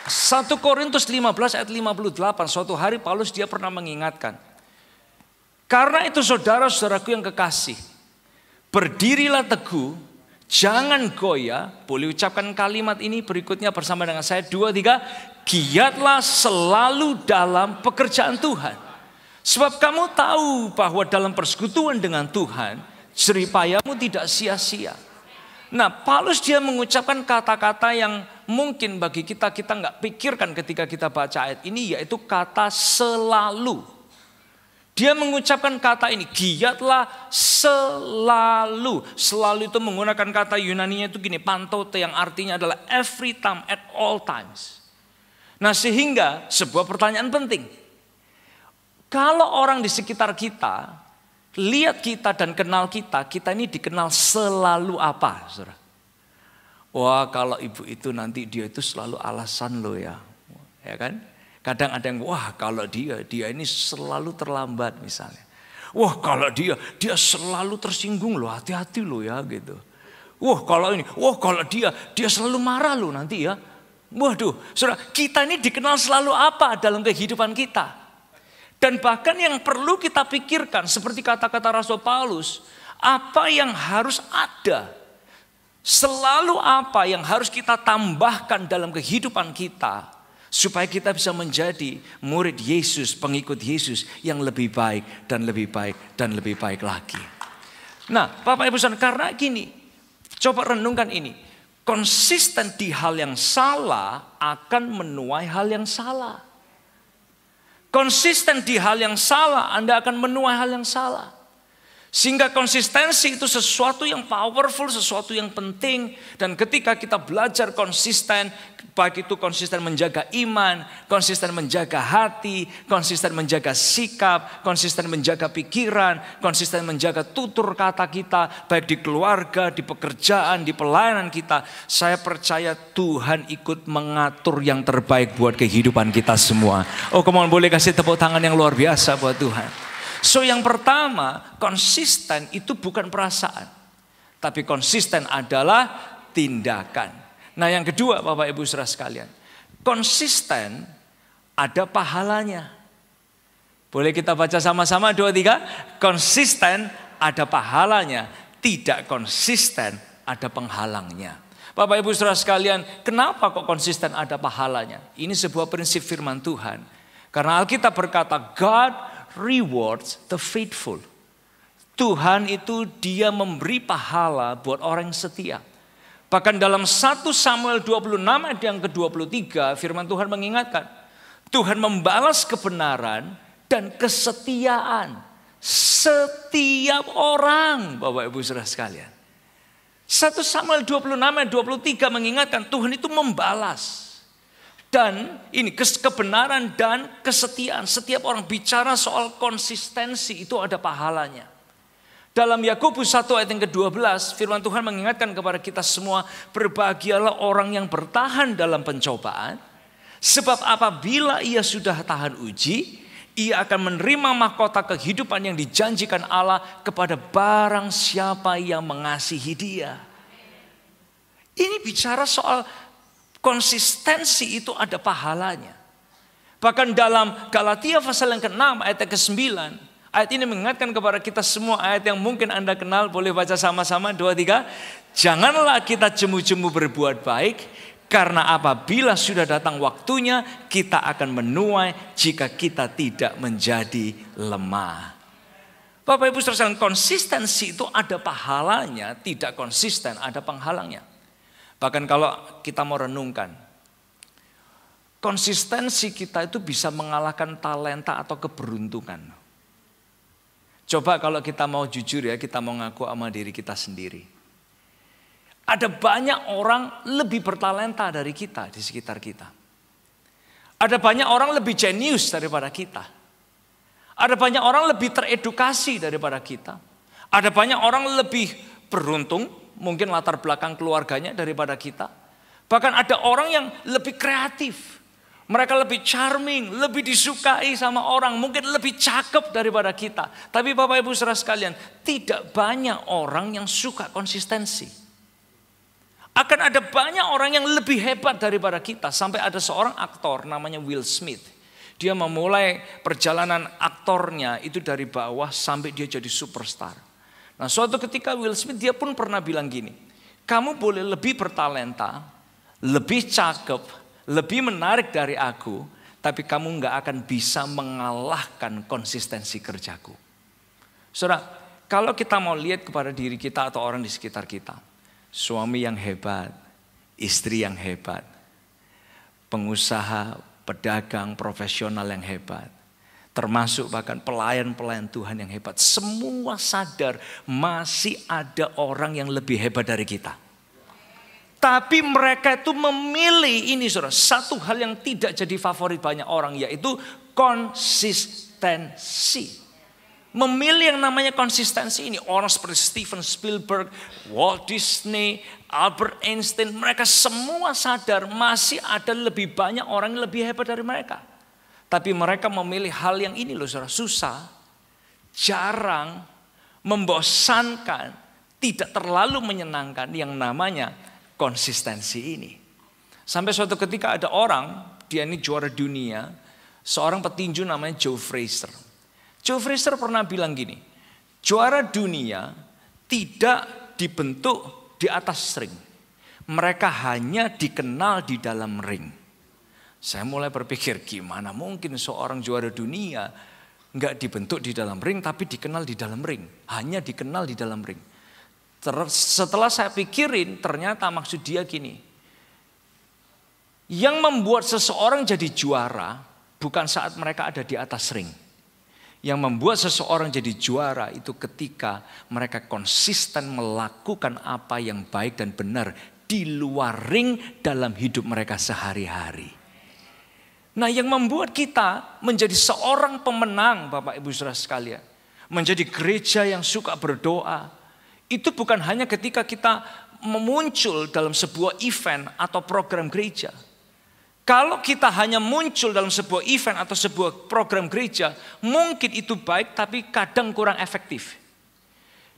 1 Korintus 15 ayat 58 suatu hari Paulus dia pernah mengingatkan. Karena itu saudara-saudaraku yang kekasih, berdirilah teguh. Jangan goyah, boleh ucapkan kalimat ini berikutnya bersama dengan saya 2, 3. Giatlah selalu dalam pekerjaan Tuhan. Sebab kamu tahu bahwa dalam persekutuan dengan Tuhan, jeripayamu tidak sia-sia. Nah Paulus dia mengucapkan kata-kata yang mungkin bagi kita nggak pikirkan ketika kita baca ayat ini, yaitu kata selalu. Dia mengucapkan kata ini, giatlah selalu. Selalu itu menggunakan kata Yunaninya itu gini, pantote, yang artinya adalah every time, at all times. Nah sehingga sebuah pertanyaan penting. Kalau orang di sekitar kita, lihat kita dan kenal kita ini dikenal selalu apa? Saudara? Wah kalau ibu itu nanti dia itu selalu alasan loh ya. Ya kan? Kadang ada yang, wah kalau dia ini selalu terlambat misalnya. Wah kalau dia selalu tersinggung loh, hati-hati loh ya gitu. Wah kalau dia selalu marah loh nanti ya. Waduh, saudara, kita ini dikenal selalu apa dalam kehidupan kita. Dan bahkan yang perlu kita pikirkan, seperti kata-kata Rasul Paulus, apa yang harus ada, selalu apa yang harus kita tambahkan dalam kehidupan kita, supaya kita bisa menjadi murid Yesus, pengikut Yesus yang lebih baik dan lebih baik dan lebih baik lagi. Nah, Bapak Ibu Saudara, karena gini, coba renungkan ini. Konsisten di hal yang salah akan menuai hal yang salah. Konsisten di hal yang salah, Anda akan menuai hal yang salah. Sehingga konsistensi itu sesuatu yang powerful, sesuatu yang penting. Dan ketika kita belajar konsisten, baik itu konsisten menjaga iman, konsisten menjaga hati, konsisten menjaga sikap, konsisten menjaga pikiran, konsisten menjaga tutur kata kita, baik di keluarga, di pekerjaan, di pelayanan kita. Saya percaya Tuhan ikut mengatur yang terbaik buat kehidupan kita semua. Oh, come on, boleh kasih tepuk tangan yang luar biasa buat Tuhan. So yang pertama, konsisten itu bukan perasaan. Tapi konsisten adalah tindakan. Nah yang kedua Bapak Ibu Saudara sekalian, konsisten ada pahalanya. Boleh kita baca sama-sama 2, 3. Konsisten ada pahalanya, tidak konsisten ada penghalangnya. Bapak Ibu Saudara sekalian, kenapa kok konsisten ada pahalanya? Ini sebuah prinsip firman Tuhan. Karena Alkitab berkata, God rewards the faithful. Tuhan itu dia memberi pahala buat orang yang setia. Bahkan dalam 1 Samuel 26 ayat yang ke-23 firman Tuhan mengingatkan, Tuhan membalas kebenaran dan kesetiaan setiap orang, Bapak Ibu Saudara sekalian. 1 Samuel 26 ayat 23 mengingatkan Tuhan itu membalas. Dan ini kebenaran dan kesetiaan. Setiap orang bicara soal konsistensi itu ada pahalanya. Dalam Yakobus 1 ayat yang ke-12 firman Tuhan mengingatkan kepada kita semua, berbahagialah orang yang bertahan dalam pencobaan. Sebab apabila ia sudah tahan uji, ia akan menerima mahkota kehidupan yang dijanjikan Allah kepada barang siapa yang mengasihi dia. Ini bicara soal konsistensi itu ada pahalanya. Bahkan dalam Galatia pasal yang ke-6 ayat yang ke-9. Ayat ini mengingatkan kepada kita semua, ayat yang mungkin Anda kenal. Boleh baca sama-sama 2, 3. Janganlah kita jemu-jemu berbuat baik. Karena apabila sudah datang waktunya, kita akan menuai jika kita tidak menjadi lemah. Bapak Ibu Saudara, konsistensi itu ada pahalanya, tidak konsisten ada penghalangnya. Bahkan kalau kita mau renungkan, konsistensi kita itu bisa mengalahkan talenta atau keberuntungan. Coba kalau kita mau jujur ya, kita mau ngaku sama diri kita sendiri. Ada banyak orang lebih bertalenta dari kita di sekitar kita. Ada banyak orang lebih jenius daripada kita. Ada banyak orang lebih teredukasi daripada kita. Ada banyak orang lebih beruntung, mungkin latar belakang keluarganya daripada kita. Bahkan ada orang yang lebih kreatif. Mereka lebih charming, lebih disukai sama orang. Mungkin lebih cakep daripada kita. Tapi Bapak Ibu Saudara sekalian, tidak banyak orang yang suka konsistensi. Akan ada banyak orang yang lebih hebat daripada kita. Sampai ada seorang aktor namanya Will Smith. Dia memulai perjalanan aktornya itu dari bawah sampai dia jadi superstar. Nah suatu ketika Will Smith dia pun pernah bilang gini, kamu boleh lebih bertalenta, lebih cakep, lebih menarik dari aku, tapi kamu gak akan bisa mengalahkan konsistensi kerjaku. Saudara, kalau kita mau lihat kepada diri kita atau orang di sekitar kita, suami yang hebat, istri yang hebat, pengusaha, pedagang, profesional yang hebat, termasuk bahkan pelayan-pelayan Tuhan yang hebat. Semua sadar masih ada orang yang lebih hebat dari kita. Tapi mereka itu memilih ini saudara. Satu hal yang tidak jadi favorit banyak orang, yaitu konsistensi. Memilih yang namanya konsistensi ini. Orang seperti Steven Spielberg, Walt Disney, Albert Einstein. Mereka semua sadar masih ada lebih banyak orang yang lebih hebat dari mereka. Tapi mereka memilih hal yang ini loh saudara, susah, jarang, membosankan, tidak terlalu menyenangkan, yang namanya konsistensi ini. Sampai suatu ketika ada orang, dia ini juara dunia, seorang petinju namanya Joe Frazier. Joe Frazier pernah bilang gini, juara dunia tidak dibentuk di atas ring. Mereka hanya dikenal di dalam ring. Saya mulai berpikir, gimana mungkin seorang juara dunia nggak dibentuk di dalam ring tapi dikenal di dalam ring. Hanya dikenal di dalam ring. Setelah saya pikirin, ternyata maksud dia gini. Yang membuat seseorang jadi juara bukan saat mereka ada di atas ring. Yang membuat seseorang jadi juara itu ketika mereka konsisten melakukan apa yang baik dan benar di luar ring dalam hidup mereka sehari-hari. Nah, yang membuat kita menjadi seorang pemenang, Bapak Ibu Saudara sekalian, menjadi gereja yang suka berdoa, itu bukan hanya ketika kita muncul dalam sebuah event atau program gereja. Kalau kita hanya muncul dalam sebuah event atau sebuah program gereja, mungkin itu baik tapi kadang kurang efektif.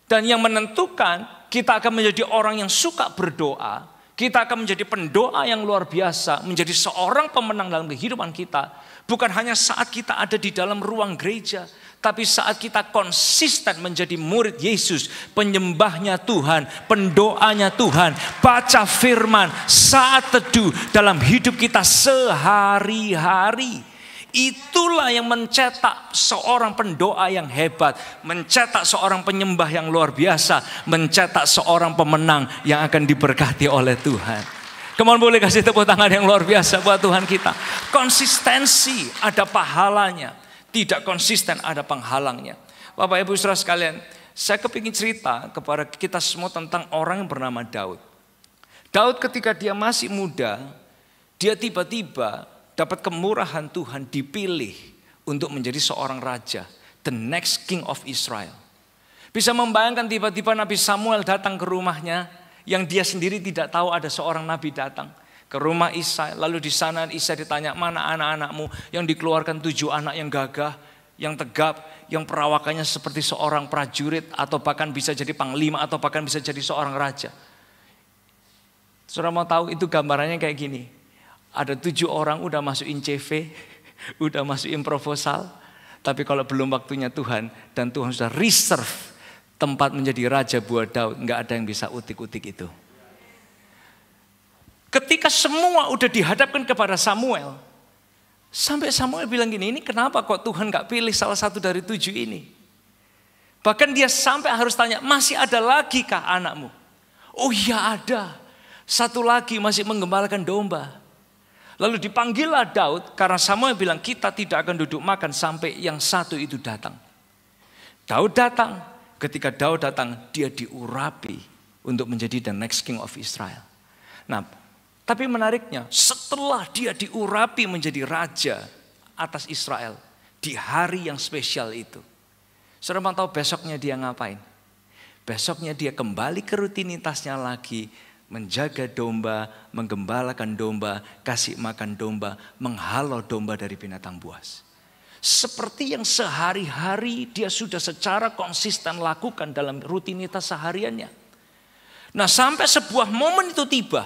Dan yang menentukan kita akan menjadi orang yang suka berdoa, kita akan menjadi pendoa yang luar biasa, menjadi seorang pemenang dalam kehidupan kita. Bukan hanya saat kita ada di dalam ruang gereja, tapi saat kita konsisten menjadi murid Yesus, penyembahnya Tuhan, pendoanya Tuhan, baca firman, saat teduh dalam hidup kita sehari-hari. Itulah yang mencetak seorang pendoa yang hebat, mencetak seorang penyembah yang luar biasa, mencetak seorang pemenang yang akan diberkati oleh Tuhan. Kemauan boleh kasih tepuk tangan yang luar biasa buat Tuhan kita. Konsistensi ada pahalanya, tidak konsisten ada penghalangnya. Bapak Ibu Saudara sekalian, saya kepingin cerita kepada kita semua tentang orang yang bernama Daud. Daud ketika dia masih muda, dia tiba-tiba dapat kemurahan Tuhan dipilih untuk menjadi seorang raja, the next king of Israel. Bisa membayangkan tiba-tiba Nabi Samuel datang ke rumahnya, yang dia sendiri tidak tahu ada seorang nabi datang ke rumah Isai. Lalu di sana Isai ditanya, mana anak-anakmu? Yang dikeluarkan 7 anak yang gagah, yang tegap, yang perawakannya seperti seorang prajurit, atau bahkan bisa jadi panglima, atau bahkan bisa jadi seorang raja. Saudara mau tahu itu gambarannya kayak gini. Ada 7 orang udah masukin CV, udah masukin proposal, tapi kalau belum waktunya Tuhan, dan Tuhan sudah reserve tempat menjadi raja buat Daud, nggak ada yang bisa utik-utik itu. Ketika semua udah dihadapkan kepada Samuel, sampai Samuel bilang gini, ini kenapa kok Tuhan nggak pilih salah satu dari 7 ini? Bahkan dia sampai harus tanya, masih ada lagi kah anakmu? Oh iya ada, 1 lagi masih menggembalakan domba. Lalu dipanggillah Daud, karena Samuel bilang kita tidak akan duduk makan sampai yang 1 itu datang. Daud datang. Ketika Daud datang, dia diurapi untuk menjadi the next king of Israel. Nah, tapi menariknya, setelah dia diurapi menjadi raja atas Israel, di hari yang spesial itu, saudara mau tahu besoknya dia ngapain? Besoknya dia kembali ke rutinitasnya lagi, menjaga domba, menggembalakan domba, kasih makan domba, menghalau domba dari binatang buas. Seperti yang sehari-hari dia sudah secara konsisten lakukan dalam rutinitas sehariannya. Nah, sampai sebuah momen itu tiba,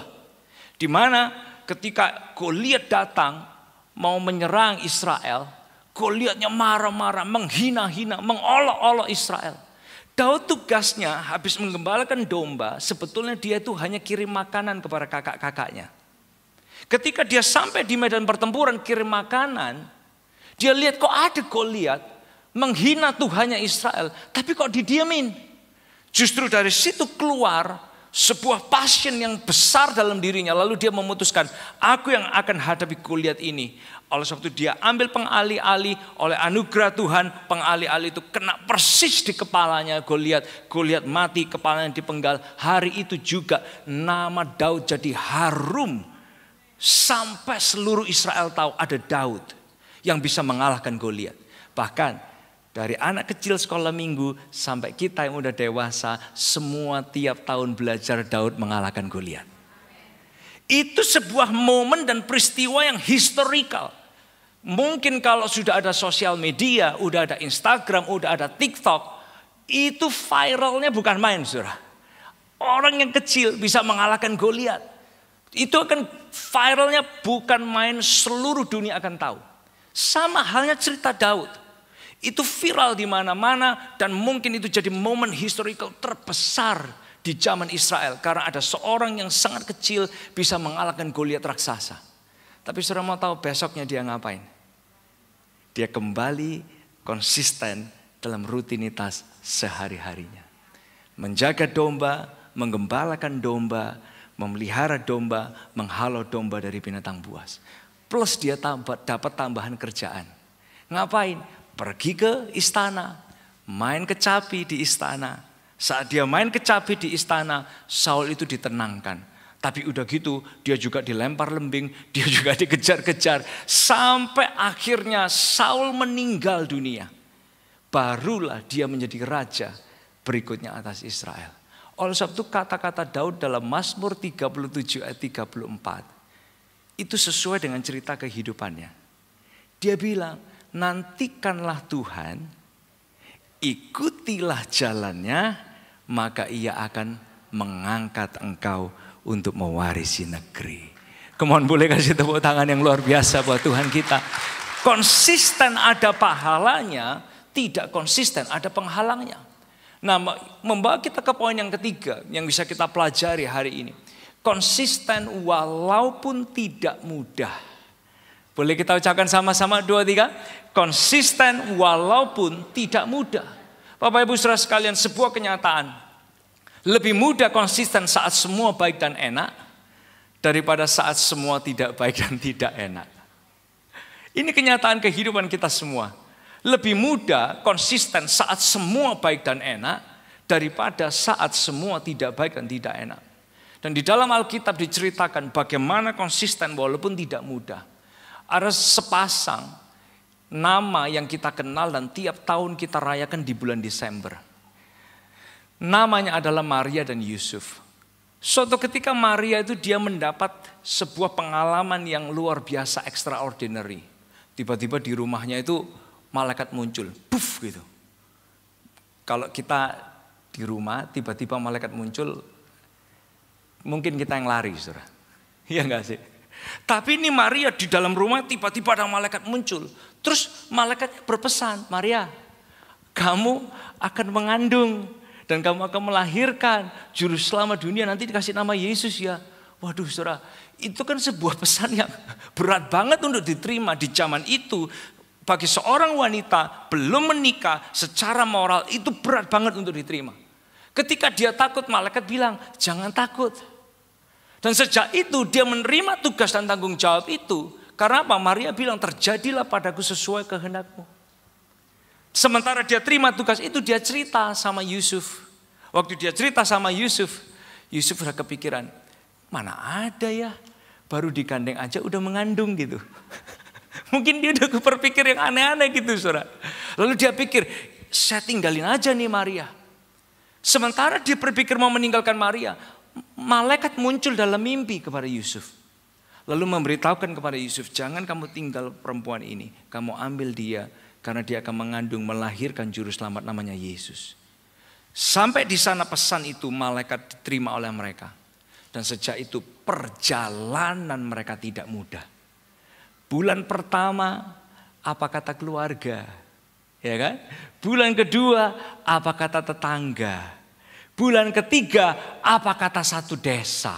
di mana ketika Goliat datang mau menyerang Israel, Goliatnya marah-marah, menghina-hina, mengolok-olok Israel. Daud tugasnya habis menggembalakan domba, sebetulnya dia itu hanya kirim makanan kepada kakak-kakaknya. Ketika dia sampai di medan pertempuran kirim makanan, dia lihat kok ada Goliat menghina Tuhannya Israel, tapi kok didiamin. Justru dari situ keluar sebuah passion yang besar dalam dirinya. Lalu dia memutuskan, aku yang akan hadapi Goliat ini. Oleh sebab itu dia ambil pengalih-alih, oleh anugerah Tuhan, pengalih-alih itu kena persis di kepalanya Goliat. Goliat mati, kepalanya dipenggal. Hari itu juga nama Daud jadi harum. Sampai seluruh Israel tahu ada Daud yang bisa mengalahkan Goliat. Bahkan dari anak kecil sekolah minggu sampai kita yang udah dewasa, semua tiap tahun belajar Daud mengalahkan Goliat. Itu sebuah momen dan peristiwa yang historikal. Mungkin kalau sudah ada sosial media, udah ada Instagram, udah ada TikTok, itu viralnya bukan main, saudara. Orang yang kecil bisa mengalahkan Goliat. Itu akan viralnya bukan main, seluruh dunia akan tahu. Sama halnya cerita Daud. Itu viral di mana-mana dan mungkin itu jadi momen historical terbesar di zaman Israel. Karena ada seorang yang sangat kecil bisa mengalahkan Goliat raksasa. Tapi saudara mau tahu besoknya dia ngapain? Dia kembali konsisten dalam rutinitas sehari-harinya. Menjaga domba, menggembalakan domba, memelihara domba, menghalau domba dari binatang buas. Plus dia dapat tambahan kerjaan. Ngapain? Pergi ke istana, main kecapi di istana. Saat dia main kecapi di istana, Saul itu ditenangkan. Tapi udah gitu dia juga dilempar lembing, dia juga dikejar-kejar. Sampai akhirnya Saul meninggal dunia. Barulah dia menjadi raja berikutnya atas Israel. Oleh sebab itu kata-kata Daud dalam Mazmur 37 ayat 34. Itu sesuai dengan cerita kehidupannya. Dia bilang, nantikanlah Tuhan, ikutilah jalannya, maka ia akan mengangkat engkau untuk mewarisi negeri. Come on, boleh kasih tepuk tangan yang luar biasa buat Tuhan kita. Konsisten ada pahalanya, tidak konsisten ada penghalangnya. Nah, membawa kita ke poin yang ketiga yang bisa kita pelajari hari ini. Konsisten walaupun tidak mudah. Boleh kita ucapkan sama-sama 2, 3. Konsisten walaupun tidak mudah. Bapak Ibu Saudara sekalian, sebuah kenyataan. Lebih mudah konsisten saat semua baik dan enak daripada saat semua tidak baik dan tidak enak. Ini kenyataan kehidupan kita semua. Lebih mudah konsisten saat semua baik dan enak daripada saat semua tidak baik dan tidak enak. Dan di dalam Alkitab diceritakan bagaimana konsisten walaupun tidak mudah. Ada sepasang nama yang kita kenal dan tiap tahun kita rayakan di bulan Desember. Namanya adalah Maria dan Yusuf. Suatu ketika Maria itu dia mendapat sebuah pengalaman yang luar biasa, extraordinary. Tiba-tiba di rumahnya itu malaikat muncul, puff gitu. Kalau kita di rumah tiba-tiba malaikat muncul, mungkin kita yang lari, saudara. Iya enggak sih? Tapi ini Maria di dalam rumah tiba-tiba ada malaikat muncul. Terus malaikat berpesan, Maria, kamu akan mengandung. Dan kamu akan melahirkan juru selamat dunia, nanti dikasih nama Yesus ya. Waduh saudara, itu kan sebuah pesan yang berat banget untuk diterima di zaman itu. Bagi seorang wanita belum menikah secara moral itu berat banget untuk diterima. Ketika dia takut, malaikat bilang jangan takut. Dan sejak itu dia menerima tugas dan tanggung jawab itu. Karena apa? Maria bilang terjadilah padaku sesuai kehendakmu. Sementara dia terima tugas itu, dia cerita sama Yusuf. Waktu dia cerita sama Yusuf, Yusuf udah kepikiran, mana ada ya, baru digandeng aja udah mengandung gitu. Mungkin dia udah berpikir yang aneh-aneh gitu, saudara. Lalu dia pikir, saya tinggalin aja nih Maria. Sementara dia berpikir mau meninggalkan Maria, malaikat muncul dalam mimpi kepada Yusuf. Lalu memberitahukan kepada Yusuf, jangan kamu tinggal perempuan ini, kamu ambil dia. Karena dia akan mengandung, melahirkan juru selamat namanya Yesus. Sampai di sana pesan itu malaikat diterima oleh mereka. Dan sejak itu perjalanan mereka tidak mudah. Bulan pertama apa kata keluarga? Ya kan? Bulan kedua apa kata tetangga? Bulan ketiga apa kata satu desa?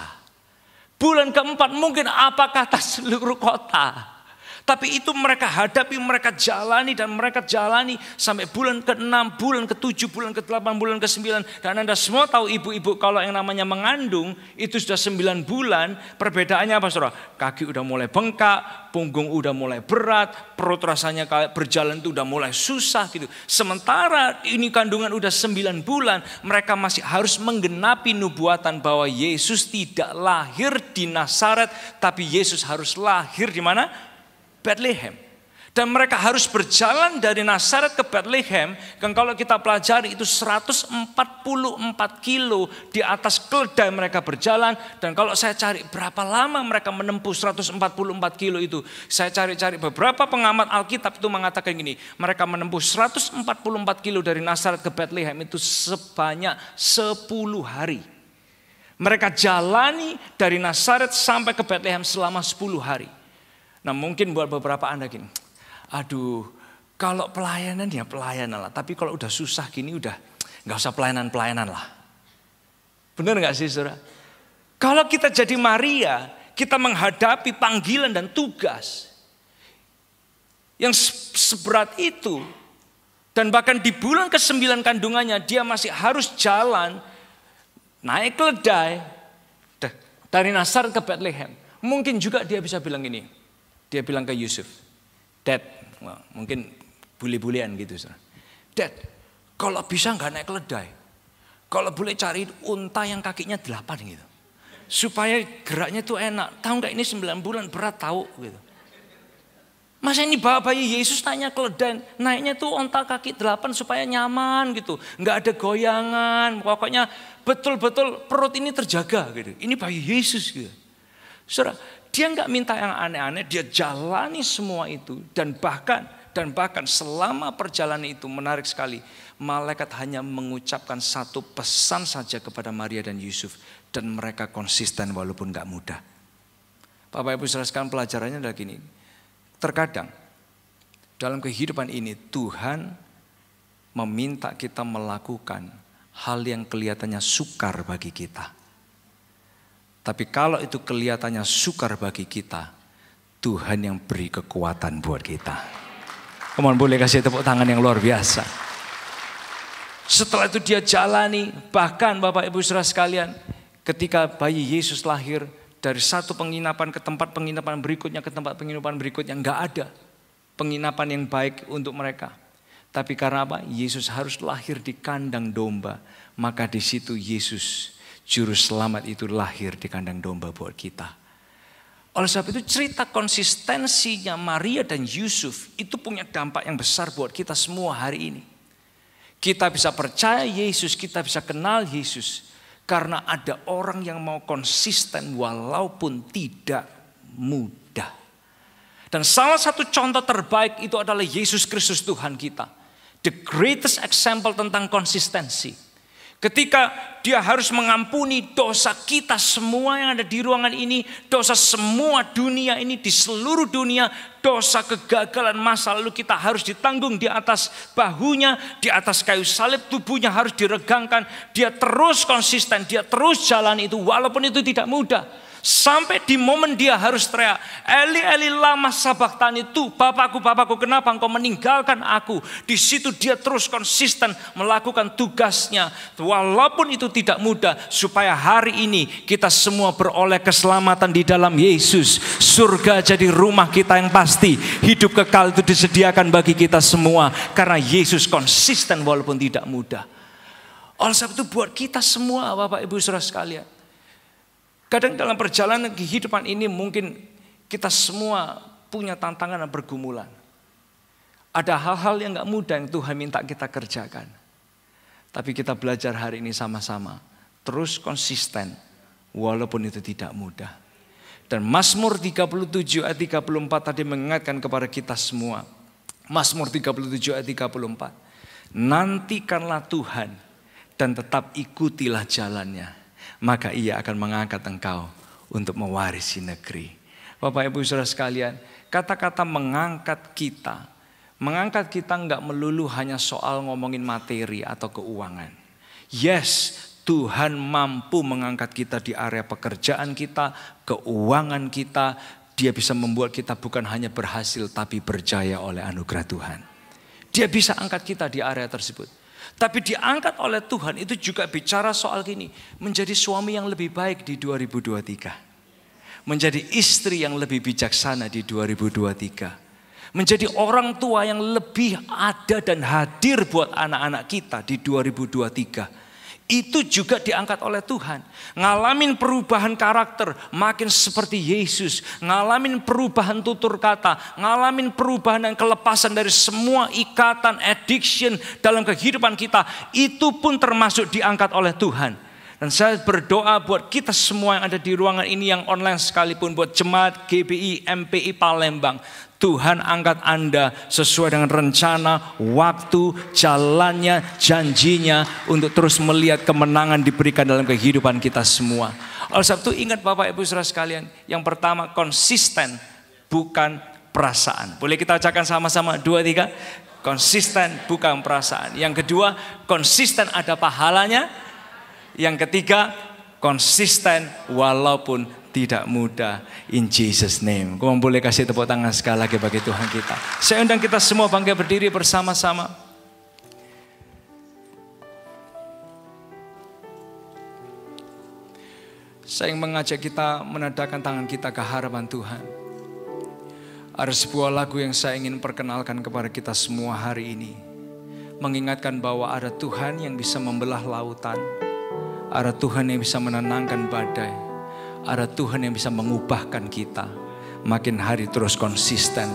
Bulan keempat mungkin apa kata seluruh kota? Tapi itu mereka hadapi, mereka jalani dan mereka jalani sampai bulan ke-6, bulan ke-7, bulan ke-8, bulan ke-9. Dan Anda semua tahu ibu-ibu kalau yang namanya mengandung itu sudah 9 bulan. Perbedaannya apa saudara? Kaki udah mulai bengkak, punggung udah mulai berat, perut rasanya berjalan itu udah mulai susah gitu. Sementara ini kandungan udah 9 bulan, mereka masih harus menggenapi nubuatan bahwa Yesus tidak lahir di Nazaret, tapi Yesus harus lahir di mana? Bethlehem. Dan mereka harus berjalan dari Nazaret ke Bethlehem. Dan kalau kita pelajari itu 144 kilo di atas keledai mereka berjalan. Dan kalau saya cari berapa lama mereka menempuh 144 kilo itu. Saya cari-cari beberapa pengamat Alkitab itu mengatakan gini. Mereka menempuh 144 kilo dari Nazaret ke Bethlehem itu sebanyak 10 hari. Mereka jalani dari Nazaret sampai ke Bethlehem selama 10 hari. Nah mungkin buat beberapa Anda gini. Aduh, kalau pelayanan ya pelayanan lah. Tapi kalau udah susah gini udah gak usah pelayanan lah. Benar gak sih saudara? Kalau kita jadi Maria, kita menghadapi panggilan dan tugas yang seberat itu. Dan bahkan di bulan ke-9 kandungannya dia masih harus jalan naik keledai dari Nazaret ke Bethlehem. Mungkin juga dia bisa bilang gini. Dia bilang ke Yusuf, Dad, mungkin bule-bulean gitu. Dad, kalau bisa nggak naik keledai, kalau boleh cari unta yang kakinya 8 gitu, supaya geraknya tuh enak. Tahu nggak ini 9 bulan berat tahu gitu. Masa ini bayi Yesus naiknya keledai, naiknya tuh unta kaki 8 supaya nyaman gitu, nggak ada goyangan, pokoknya betul-betul perut ini terjaga gitu. Ini bayi Yesus gitu. Saudara, dia nggak minta yang aneh-aneh, dia jalani semua itu dan bahkan selama perjalanan itu menarik sekali, malaikat hanya mengucapkan satu pesan saja kepada Maria dan Yusuf dan mereka konsisten walaupun nggak mudah. Bapak Ibu saudara sekalian, pelajarannya adalah gini, terkadang dalam kehidupan ini Tuhan meminta kita melakukan hal yang kelihatannya sukar bagi kita. Tapi kalau itu kelihatannya sukar bagi kita, Tuhan yang beri kekuatan buat kita. Come on, boleh kasih tepuk tangan yang luar biasa. Setelah itu dia jalani, bahkan Bapak Ibu saudara sekalian, ketika bayi Yesus lahir, dari satu penginapan ke tempat penginapan berikutnya, ke tempat penginapan berikutnya, nggak ada penginapan yang baik untuk mereka. Tapi karena apa? Yesus harus lahir di kandang domba, maka di situ Yesus Juru selamat itu lahir di kandang domba buat kita. Oleh sebab itu cerita konsistensinya Maria dan Yusuf itu punya dampak yang besar buat kita semua hari ini. Kita bisa percaya Yesus, kita bisa kenal Yesus. Karena ada orang yang mau konsisten walaupun tidak mudah. Dan salah satu contoh terbaik itu adalah Yesus Kristus Tuhan kita. The greatest example tentang konsistensi. Ketika dia harus mengampuni dosa kita semua yang ada di ruangan ini, dosa semua dunia ini, di seluruh dunia, dosa kegagalan masa lalu kita harus ditanggung di atas bahunya, di atas kayu salib, tubuhnya harus diregangkan. Dia terus konsisten, dia terus jalan itu walaupun itu tidak mudah. Sampai di momen dia harus teriak, Eli Eli lama sabachthani, itu Bapakku, Bapakku, kenapa engkau meninggalkan aku? Di situ dia terus konsisten melakukan tugasnya walaupun itu tidak mudah, supaya hari ini kita semua beroleh keselamatan di dalam Yesus. Surga jadi rumah kita yang pasti, hidup kekal itu disediakan bagi kita semua karena Yesus konsisten walaupun tidak mudah. Oleh sebab itu buat kita semua Bapak Ibu saudara sekalian, kadang dalam perjalanan kehidupan ini mungkin kita semua punya tantangan dan pergumulan. Ada hal-hal yang gak mudah yang Tuhan minta kita kerjakan. Tapi kita belajar hari ini sama-sama. Terus konsisten walaupun itu tidak mudah. Dan Mazmur 37 ayat 34 tadi mengingatkan kepada kita semua. Mazmur 37 ayat 34. Nantikanlah Tuhan dan tetap ikutilah jalannya. Maka ia akan mengangkat engkau untuk mewarisi negeri. Bapak Ibu saudara sekalian, kata-kata mengangkat kita enggak melulu hanya soal ngomongin materi atau keuangan. Yes, Tuhan mampu mengangkat kita di area pekerjaan kita, keuangan kita. Dia bisa membuat kita bukan hanya berhasil tapi berjaya oleh anugerah Tuhan. Dia bisa angkat kita di area tersebut. Tapi diangkat oleh Tuhan itu juga bicara soal gini, menjadi suami yang lebih baik di 2023. Menjadi istri yang lebih bijaksana di 2023. Menjadi orang tua yang lebih ada dan hadir buat anak-anak kita di 2023. itu juga diangkat oleh Tuhan. Ngalamin perubahan karakter, makin seperti Yesus. Ngalamin perubahan tutur kata, ngalamin perubahan dan kelepasan dari semua ikatan, addiction dalam kehidupan kita. Itu pun termasuk diangkat oleh Tuhan. Dan saya berdoa buat kita semua yang ada di ruangan ini, yang online sekalipun, buat jemaat GBI MPI Palembang. Tuhan angkat Anda sesuai dengan rencana, waktu, jalannya, janjinya untuk terus melihat kemenangan diberikan dalam kehidupan kita semua. Oleh sebab itu ingat Bapak Ibu Saudara sekalian, yang pertama konsisten bukan perasaan. Boleh kita ucapkan sama-sama 2, 3. Konsisten bukan perasaan. Yang kedua, konsisten ada pahalanya. Yang ketiga, konsisten walaupun tidak mudah, in Jesus name. Kau boleh kasih tepuk tangan sekali lagi bagi Tuhan kita. Saya undang kita semua bangkit berdiri bersama-sama. Saya ingin mengajak kita menadahkan tangan kita ke hadapan Tuhan. Ada sebuah lagu yang saya ingin perkenalkan kepada kita semua hari ini. Mengingatkan bahwa ada Tuhan yang bisa membelah lautan. Ada Tuhan yang bisa menenangkan badai. Ada Tuhan yang bisa mengubahkan kita. Makin hari terus konsisten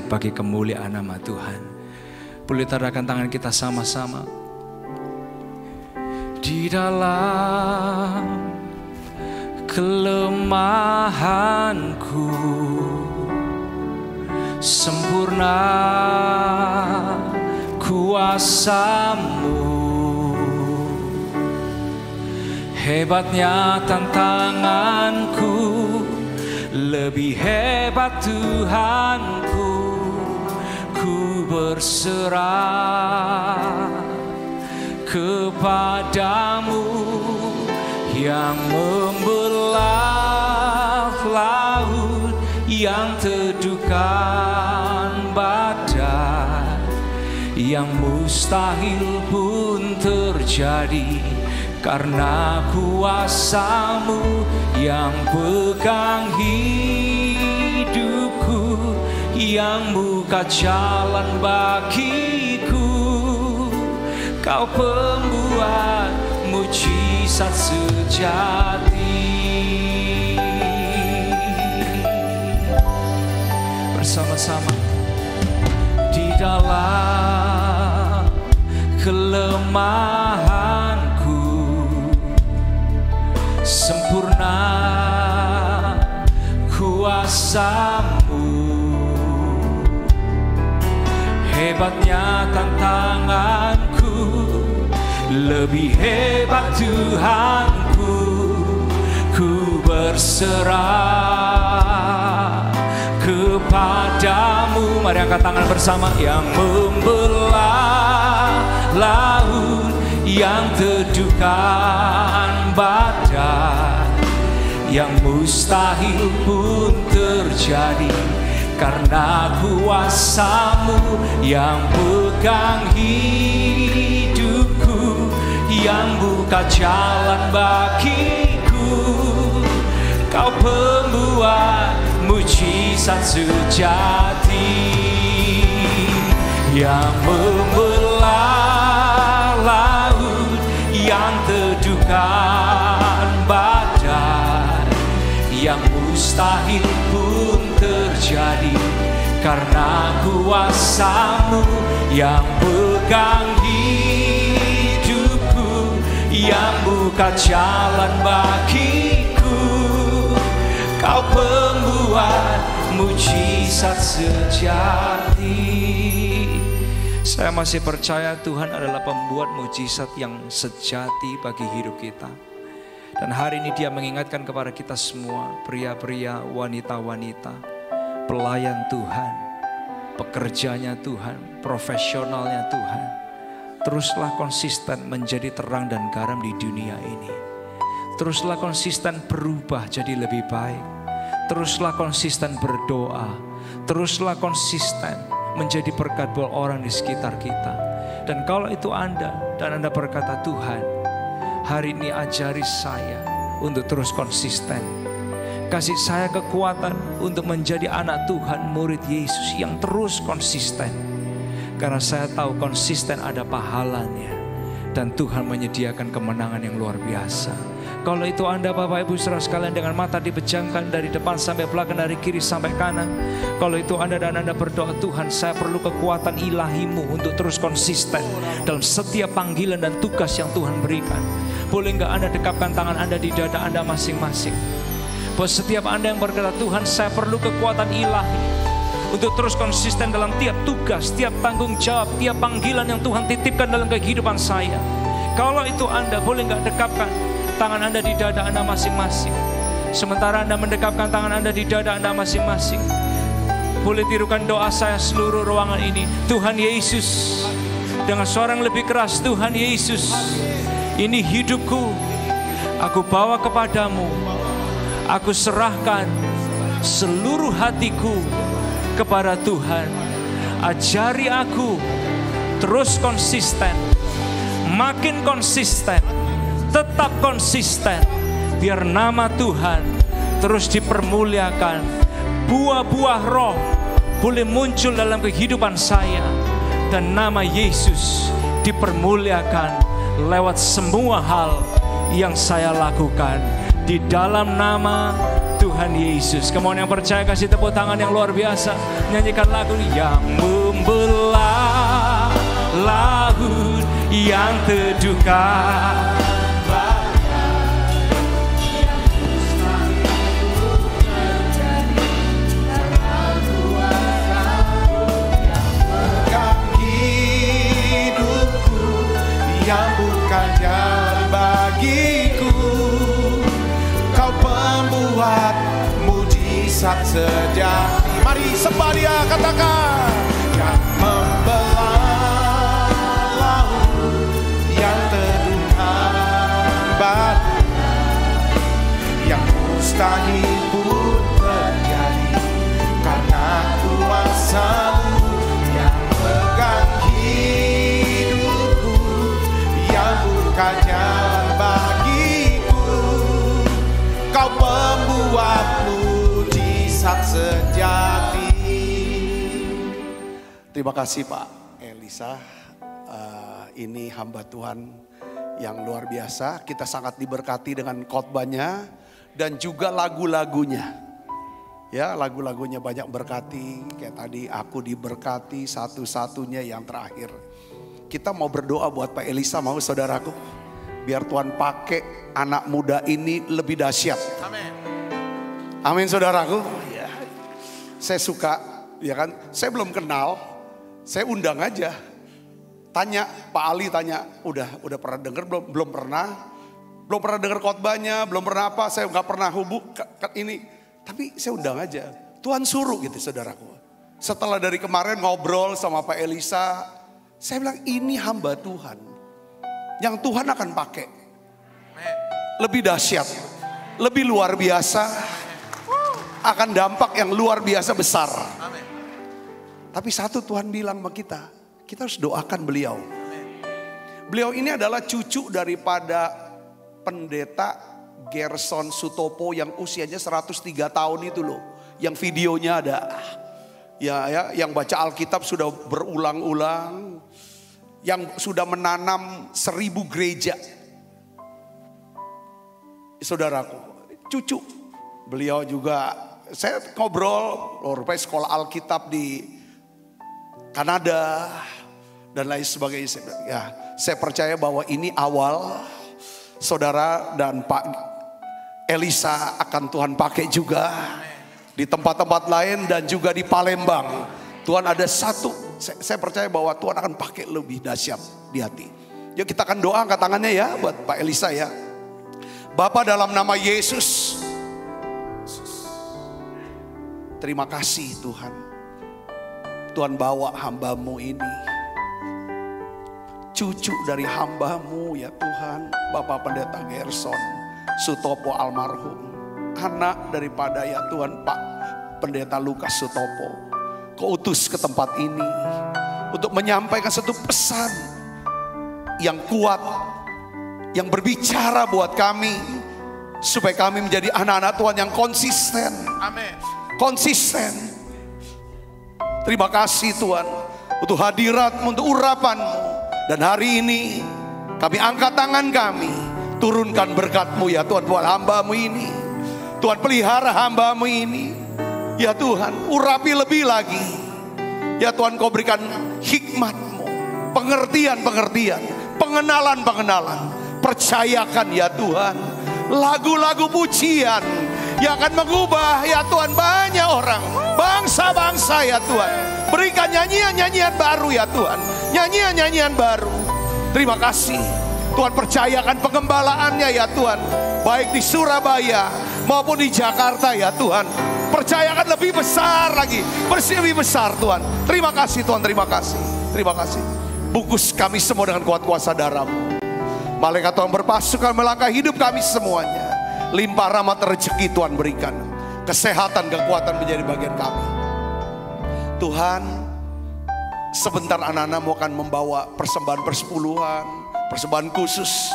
bagi kemuliaan nama Tuhan. Boleh tadahkan tangan kita sama-sama. Di dalam kelemahanku sempurna kuasa-Mu. Hebatnya tantanganku, lebih hebat Tuhanku. Ku berserah kepadamu yang membelah laut, yang teduhkan badai, yang mustahil pun terjadi. Karena kuasa-Mu yang pegang hidupku, yang buka jalan bagiku. Kau pembuat mujizat sejati. Bersama-sama. Di dalam kelemahan sempurna kuasa-Mu. Hebatnya tantanganku, lebih hebat Tuhanku. Ku berserah kepadamu. Mari angkat tangan bersama. Yang membelah laut, yang teduhkan badai, yang mustahil pun terjadi. Karena kuasa-Mu yang pegang hidupku, yang buka jalan bagiku. Kau pembuat mujizat sejati, yang membelah laut, yang teduhkan badai, yang mustahil pun terjadi. Karena kuasa-Mu yang pegang hidupku, yang buka jalan bagiku. Kau pembuat mujizat sejati. Saya masih percaya Tuhan adalah pembuat mujizat yang sejati bagi hidup kita. Dan hari ini Dia mengingatkan kepada kita semua, pria-pria, wanita-wanita, pelayan Tuhan, pekerjanya Tuhan, profesionalnya Tuhan. Teruslah konsisten menjadi terang dan garam di dunia ini. Teruslah konsisten berubah jadi lebih baik. Teruslah konsisten berdoa. Teruslah konsisten menjadi berkat buat orang di sekitar kita. Dan kalau itu Anda dan Anda berkata, Tuhan, hari ini ajari saya untuk terus konsisten. Kasih saya kekuatan untuk menjadi anak Tuhan, murid Yesus yang terus konsisten. Karena saya tahu konsisten ada pahalanya. Dan Tuhan menyediakan kemenangan yang luar biasa. Kalau itu Anda Bapak Ibu Saudara sekalian dengan mata dipejamkan dari depan sampai belakang, dari kiri sampai kanan. Kalau itu Anda dan Anda berdoa, Tuhan saya perlu kekuatan ilahi-Mu untuk terus konsisten dalam setiap panggilan dan tugas yang Tuhan berikan. Boleh enggak Anda dekapkan tangan Anda di dada Anda masing-masing. Buat setiap Anda yang berkata, Tuhan saya perlu kekuatan ilahi untuk terus konsisten dalam tiap tugas, tiap tanggung jawab, tiap panggilan yang Tuhan titipkan dalam kehidupan saya. Kalau itu Anda, boleh enggak dekapkan tangan Anda di dada Anda masing-masing. Sementara Anda mendekapkan tangan Anda di dada Anda masing-masing, boleh tirukan doa saya seluruh ruangan ini. Tuhan Yesus, dengan suara yang lebih keras, Tuhan Yesus, ini hidupku, aku bawa kepadamu. Aku serahkan seluruh hatiku kepada Tuhan. Ajari aku terus konsisten, makin konsisten, tetap konsisten, biar nama Tuhan terus dipermuliakan. Buah-buah roh boleh muncul dalam kehidupan saya, dan nama Yesus dipermuliakan lewat semua hal yang saya lakukan di dalam nama Tuhan Yesus. Kemudian yang percaya kasih tepuk tangan yang luar biasa. Nyanyikan lagu yang membelah laut yang teduhkan. Yang bukan jalan bagiku, Kau pembuat mujizat sejati. Mari sembah Dia, katakan. Yang membelah laut yang teduhkan badai, yang mustahil pun terjadi karena kuasa-Mu yang pegang bukan jalan bagiku, Kau pembuat mujizat sejati. Terima kasih Pak Elisa. Ini hamba Tuhan yang luar biasa. Kita sangat diberkati dengan khotbahnya dan juga lagu-lagunya. Ya, lagu-lagunya banyak berkati. Kayak tadi aku diberkati, satu-satunya yang terakhir. Kita mau berdoa buat Pak Elisa, mau saudaraku? Biar Tuhan pakai anak muda ini lebih dahsyat. Amin. Amin saudaraku. Ya. Saya suka, ya kan? Saya belum kenal, saya undang aja. Tanya, Pak Ali tanya, udah pernah dengar belum pernah dengar khotbahnya, belum pernah apa, saya nggak pernah ini. Tapi saya undang aja. Tuhan suruh gitu saudaraku. Setelah dari kemarin ngobrol sama Pak Elisa, saya bilang ini hamba Tuhan yang Tuhan akan pakai. Lebih dahsyat, lebih luar biasa, akan dampak yang luar biasa besar. Tapi satu Tuhan bilang sama kita harus doakan beliau. Beliau ini adalah cucu daripada pendeta Gerson Sutopo yang usianya 103 tahun itu loh. Yang videonya ada. Ya, yang baca Alkitab sudah berulang-ulang, yang sudah menanam 1000 gereja. Saudaraku, cucu beliau juga, saya ngobrol, rupanya sekolah Alkitab di Kanada dan lain sebagainya. Ya, saya percaya bahwa ini awal, saudara dan Pak Elisa akan Tuhan pakai juga. Di tempat-tempat lain dan juga di Palembang. Tuhan ada satu, saya percaya bahwa Tuhan akan pakai lebih dahsyat di hati. Yuk kita akan doa, angkat tangannya ya buat Pak Elisa ya. Bapa dalam nama Yesus, terima kasih Tuhan. Tuhan bawa hamba-Mu ini, cucu dari hamba-Mu ya Tuhan, Bapak Pendeta Gerson Sutopo almarhum, anak daripada ya Tuhan Pak Pendeta Lukas Sutopo. Kau utus ke tempat ini untuk menyampaikan satu pesan yang kuat, yang berbicara buat kami, supaya kami menjadi anak-anak Tuhan yang konsisten. Amin. Konsisten. Terima kasih Tuhan untuk hadirat-Mu, untuk urapan-Mu. Dan hari ini Kami angkat tangan kami, turunkan berkat-Mu ya Tuhan buat hamba-Mu ini. Tuhan pelihara hamba-Mu ini. Ya Tuhan, urapi lebih lagi. Ya Tuhan, Kau berikan hikmat-Mu, pengertian-pengertian, pengenalan-pengenalan. Percayakan ya Tuhan, lagu-lagu pujian yang akan mengubah ya Tuhan banyak orang, bangsa-bangsa ya Tuhan. Berikan nyanyian-nyanyian baru ya Tuhan, nyanyian-nyanyian baru. Terima kasih Tuhan, percayakan pengembalaannya ya Tuhan, baik di Surabaya maupun di Jakarta ya Tuhan. Percayakan lebih besar lagi, lebih besar Tuhan. Terima kasih Tuhan, terima kasih. Terima kasih. Bungkus kami semua dengan kuat kuasa darah-Mu. Malaikat Tuhan berpasukan melangkah hidup kami semuanya. Limpah rahmat rezeki Tuhan berikan. Kesehatan, kekuatan menjadi bagian kami. Tuhan, sebentar anak-anak-Mu akan membawa persembahan persepuluhan, persembahan khusus.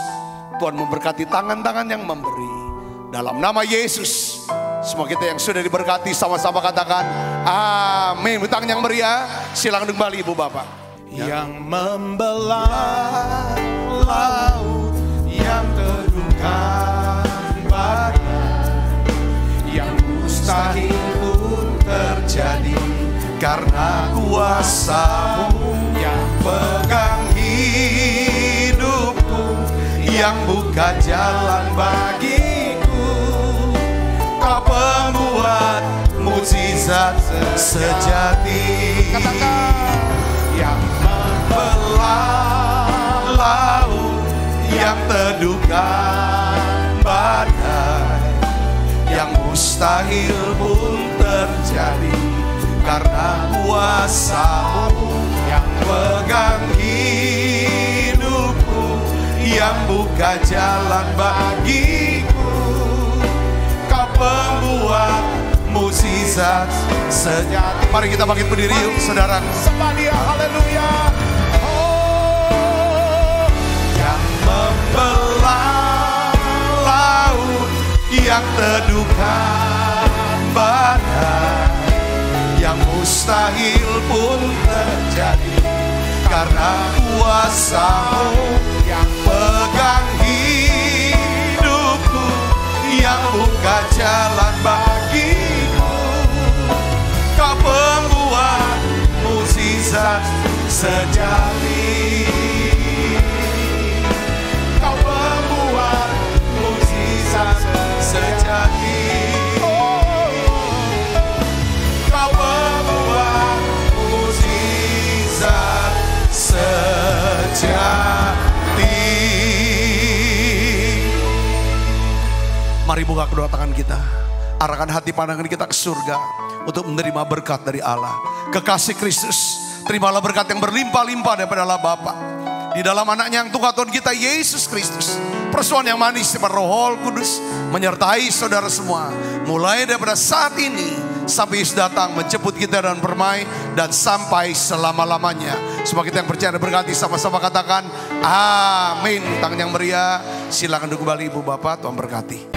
Tuhan memberkati tangan-tangan yang memberi. Dalam nama Yesus, semua kita yang sudah diberkati sama-sama katakan amin. Tangan yang meriah, silakan kembali Ibu Bapak. Yang membelah laut, yang teduhkan badai, yang mustahil pun terjadi karena kuasa-Mu. Yang pegang hidupku, yang buka jalan bagiku, Kau pembuat mukjizat sejati. Katakan, yang membelah laut, yang teduhkan badai, yang mustahil pun terjadi karena kuasa-Mu. Yang pegang hidupku, yang buka jalan bagiku, Kau pembuat mukjizat sejati. Mari kita bangkit berdiri yuk saudara. Sembah Dia, haleluya. Oh, yang membelah laut, yang teduhkan badai, yang mustahil pun terjadi karena kuasa-Mu. Yang pegang hidupku, yang buka jalan bagiku, Kau pembuat mukjizat sejati. Kau pembuat mukjizat sejati. Kau pembuat mukjizat sejati. Mari buka kedua tangan kita, arahkan hati pandangan kita ke surga untuk menerima berkat dari Allah. Kekasih Kristus, terimalah berkat yang berlimpah-limpah daripada Allah Bapa. Di dalam anaknya yang Tuhan kita Yesus Kristus. Persoalan yang manis daripada Roh Kudus menyertai saudara semua. Mulai daripada saat ini sampai Yesus datang menjemput kita dan permai dan sampai selama-lamanya. Semua kita yang percaya dan berkati sama-sama katakan amin. Tangan yang meriah, silakan duduk kembali Ibu Bapak, Tuhan berkati.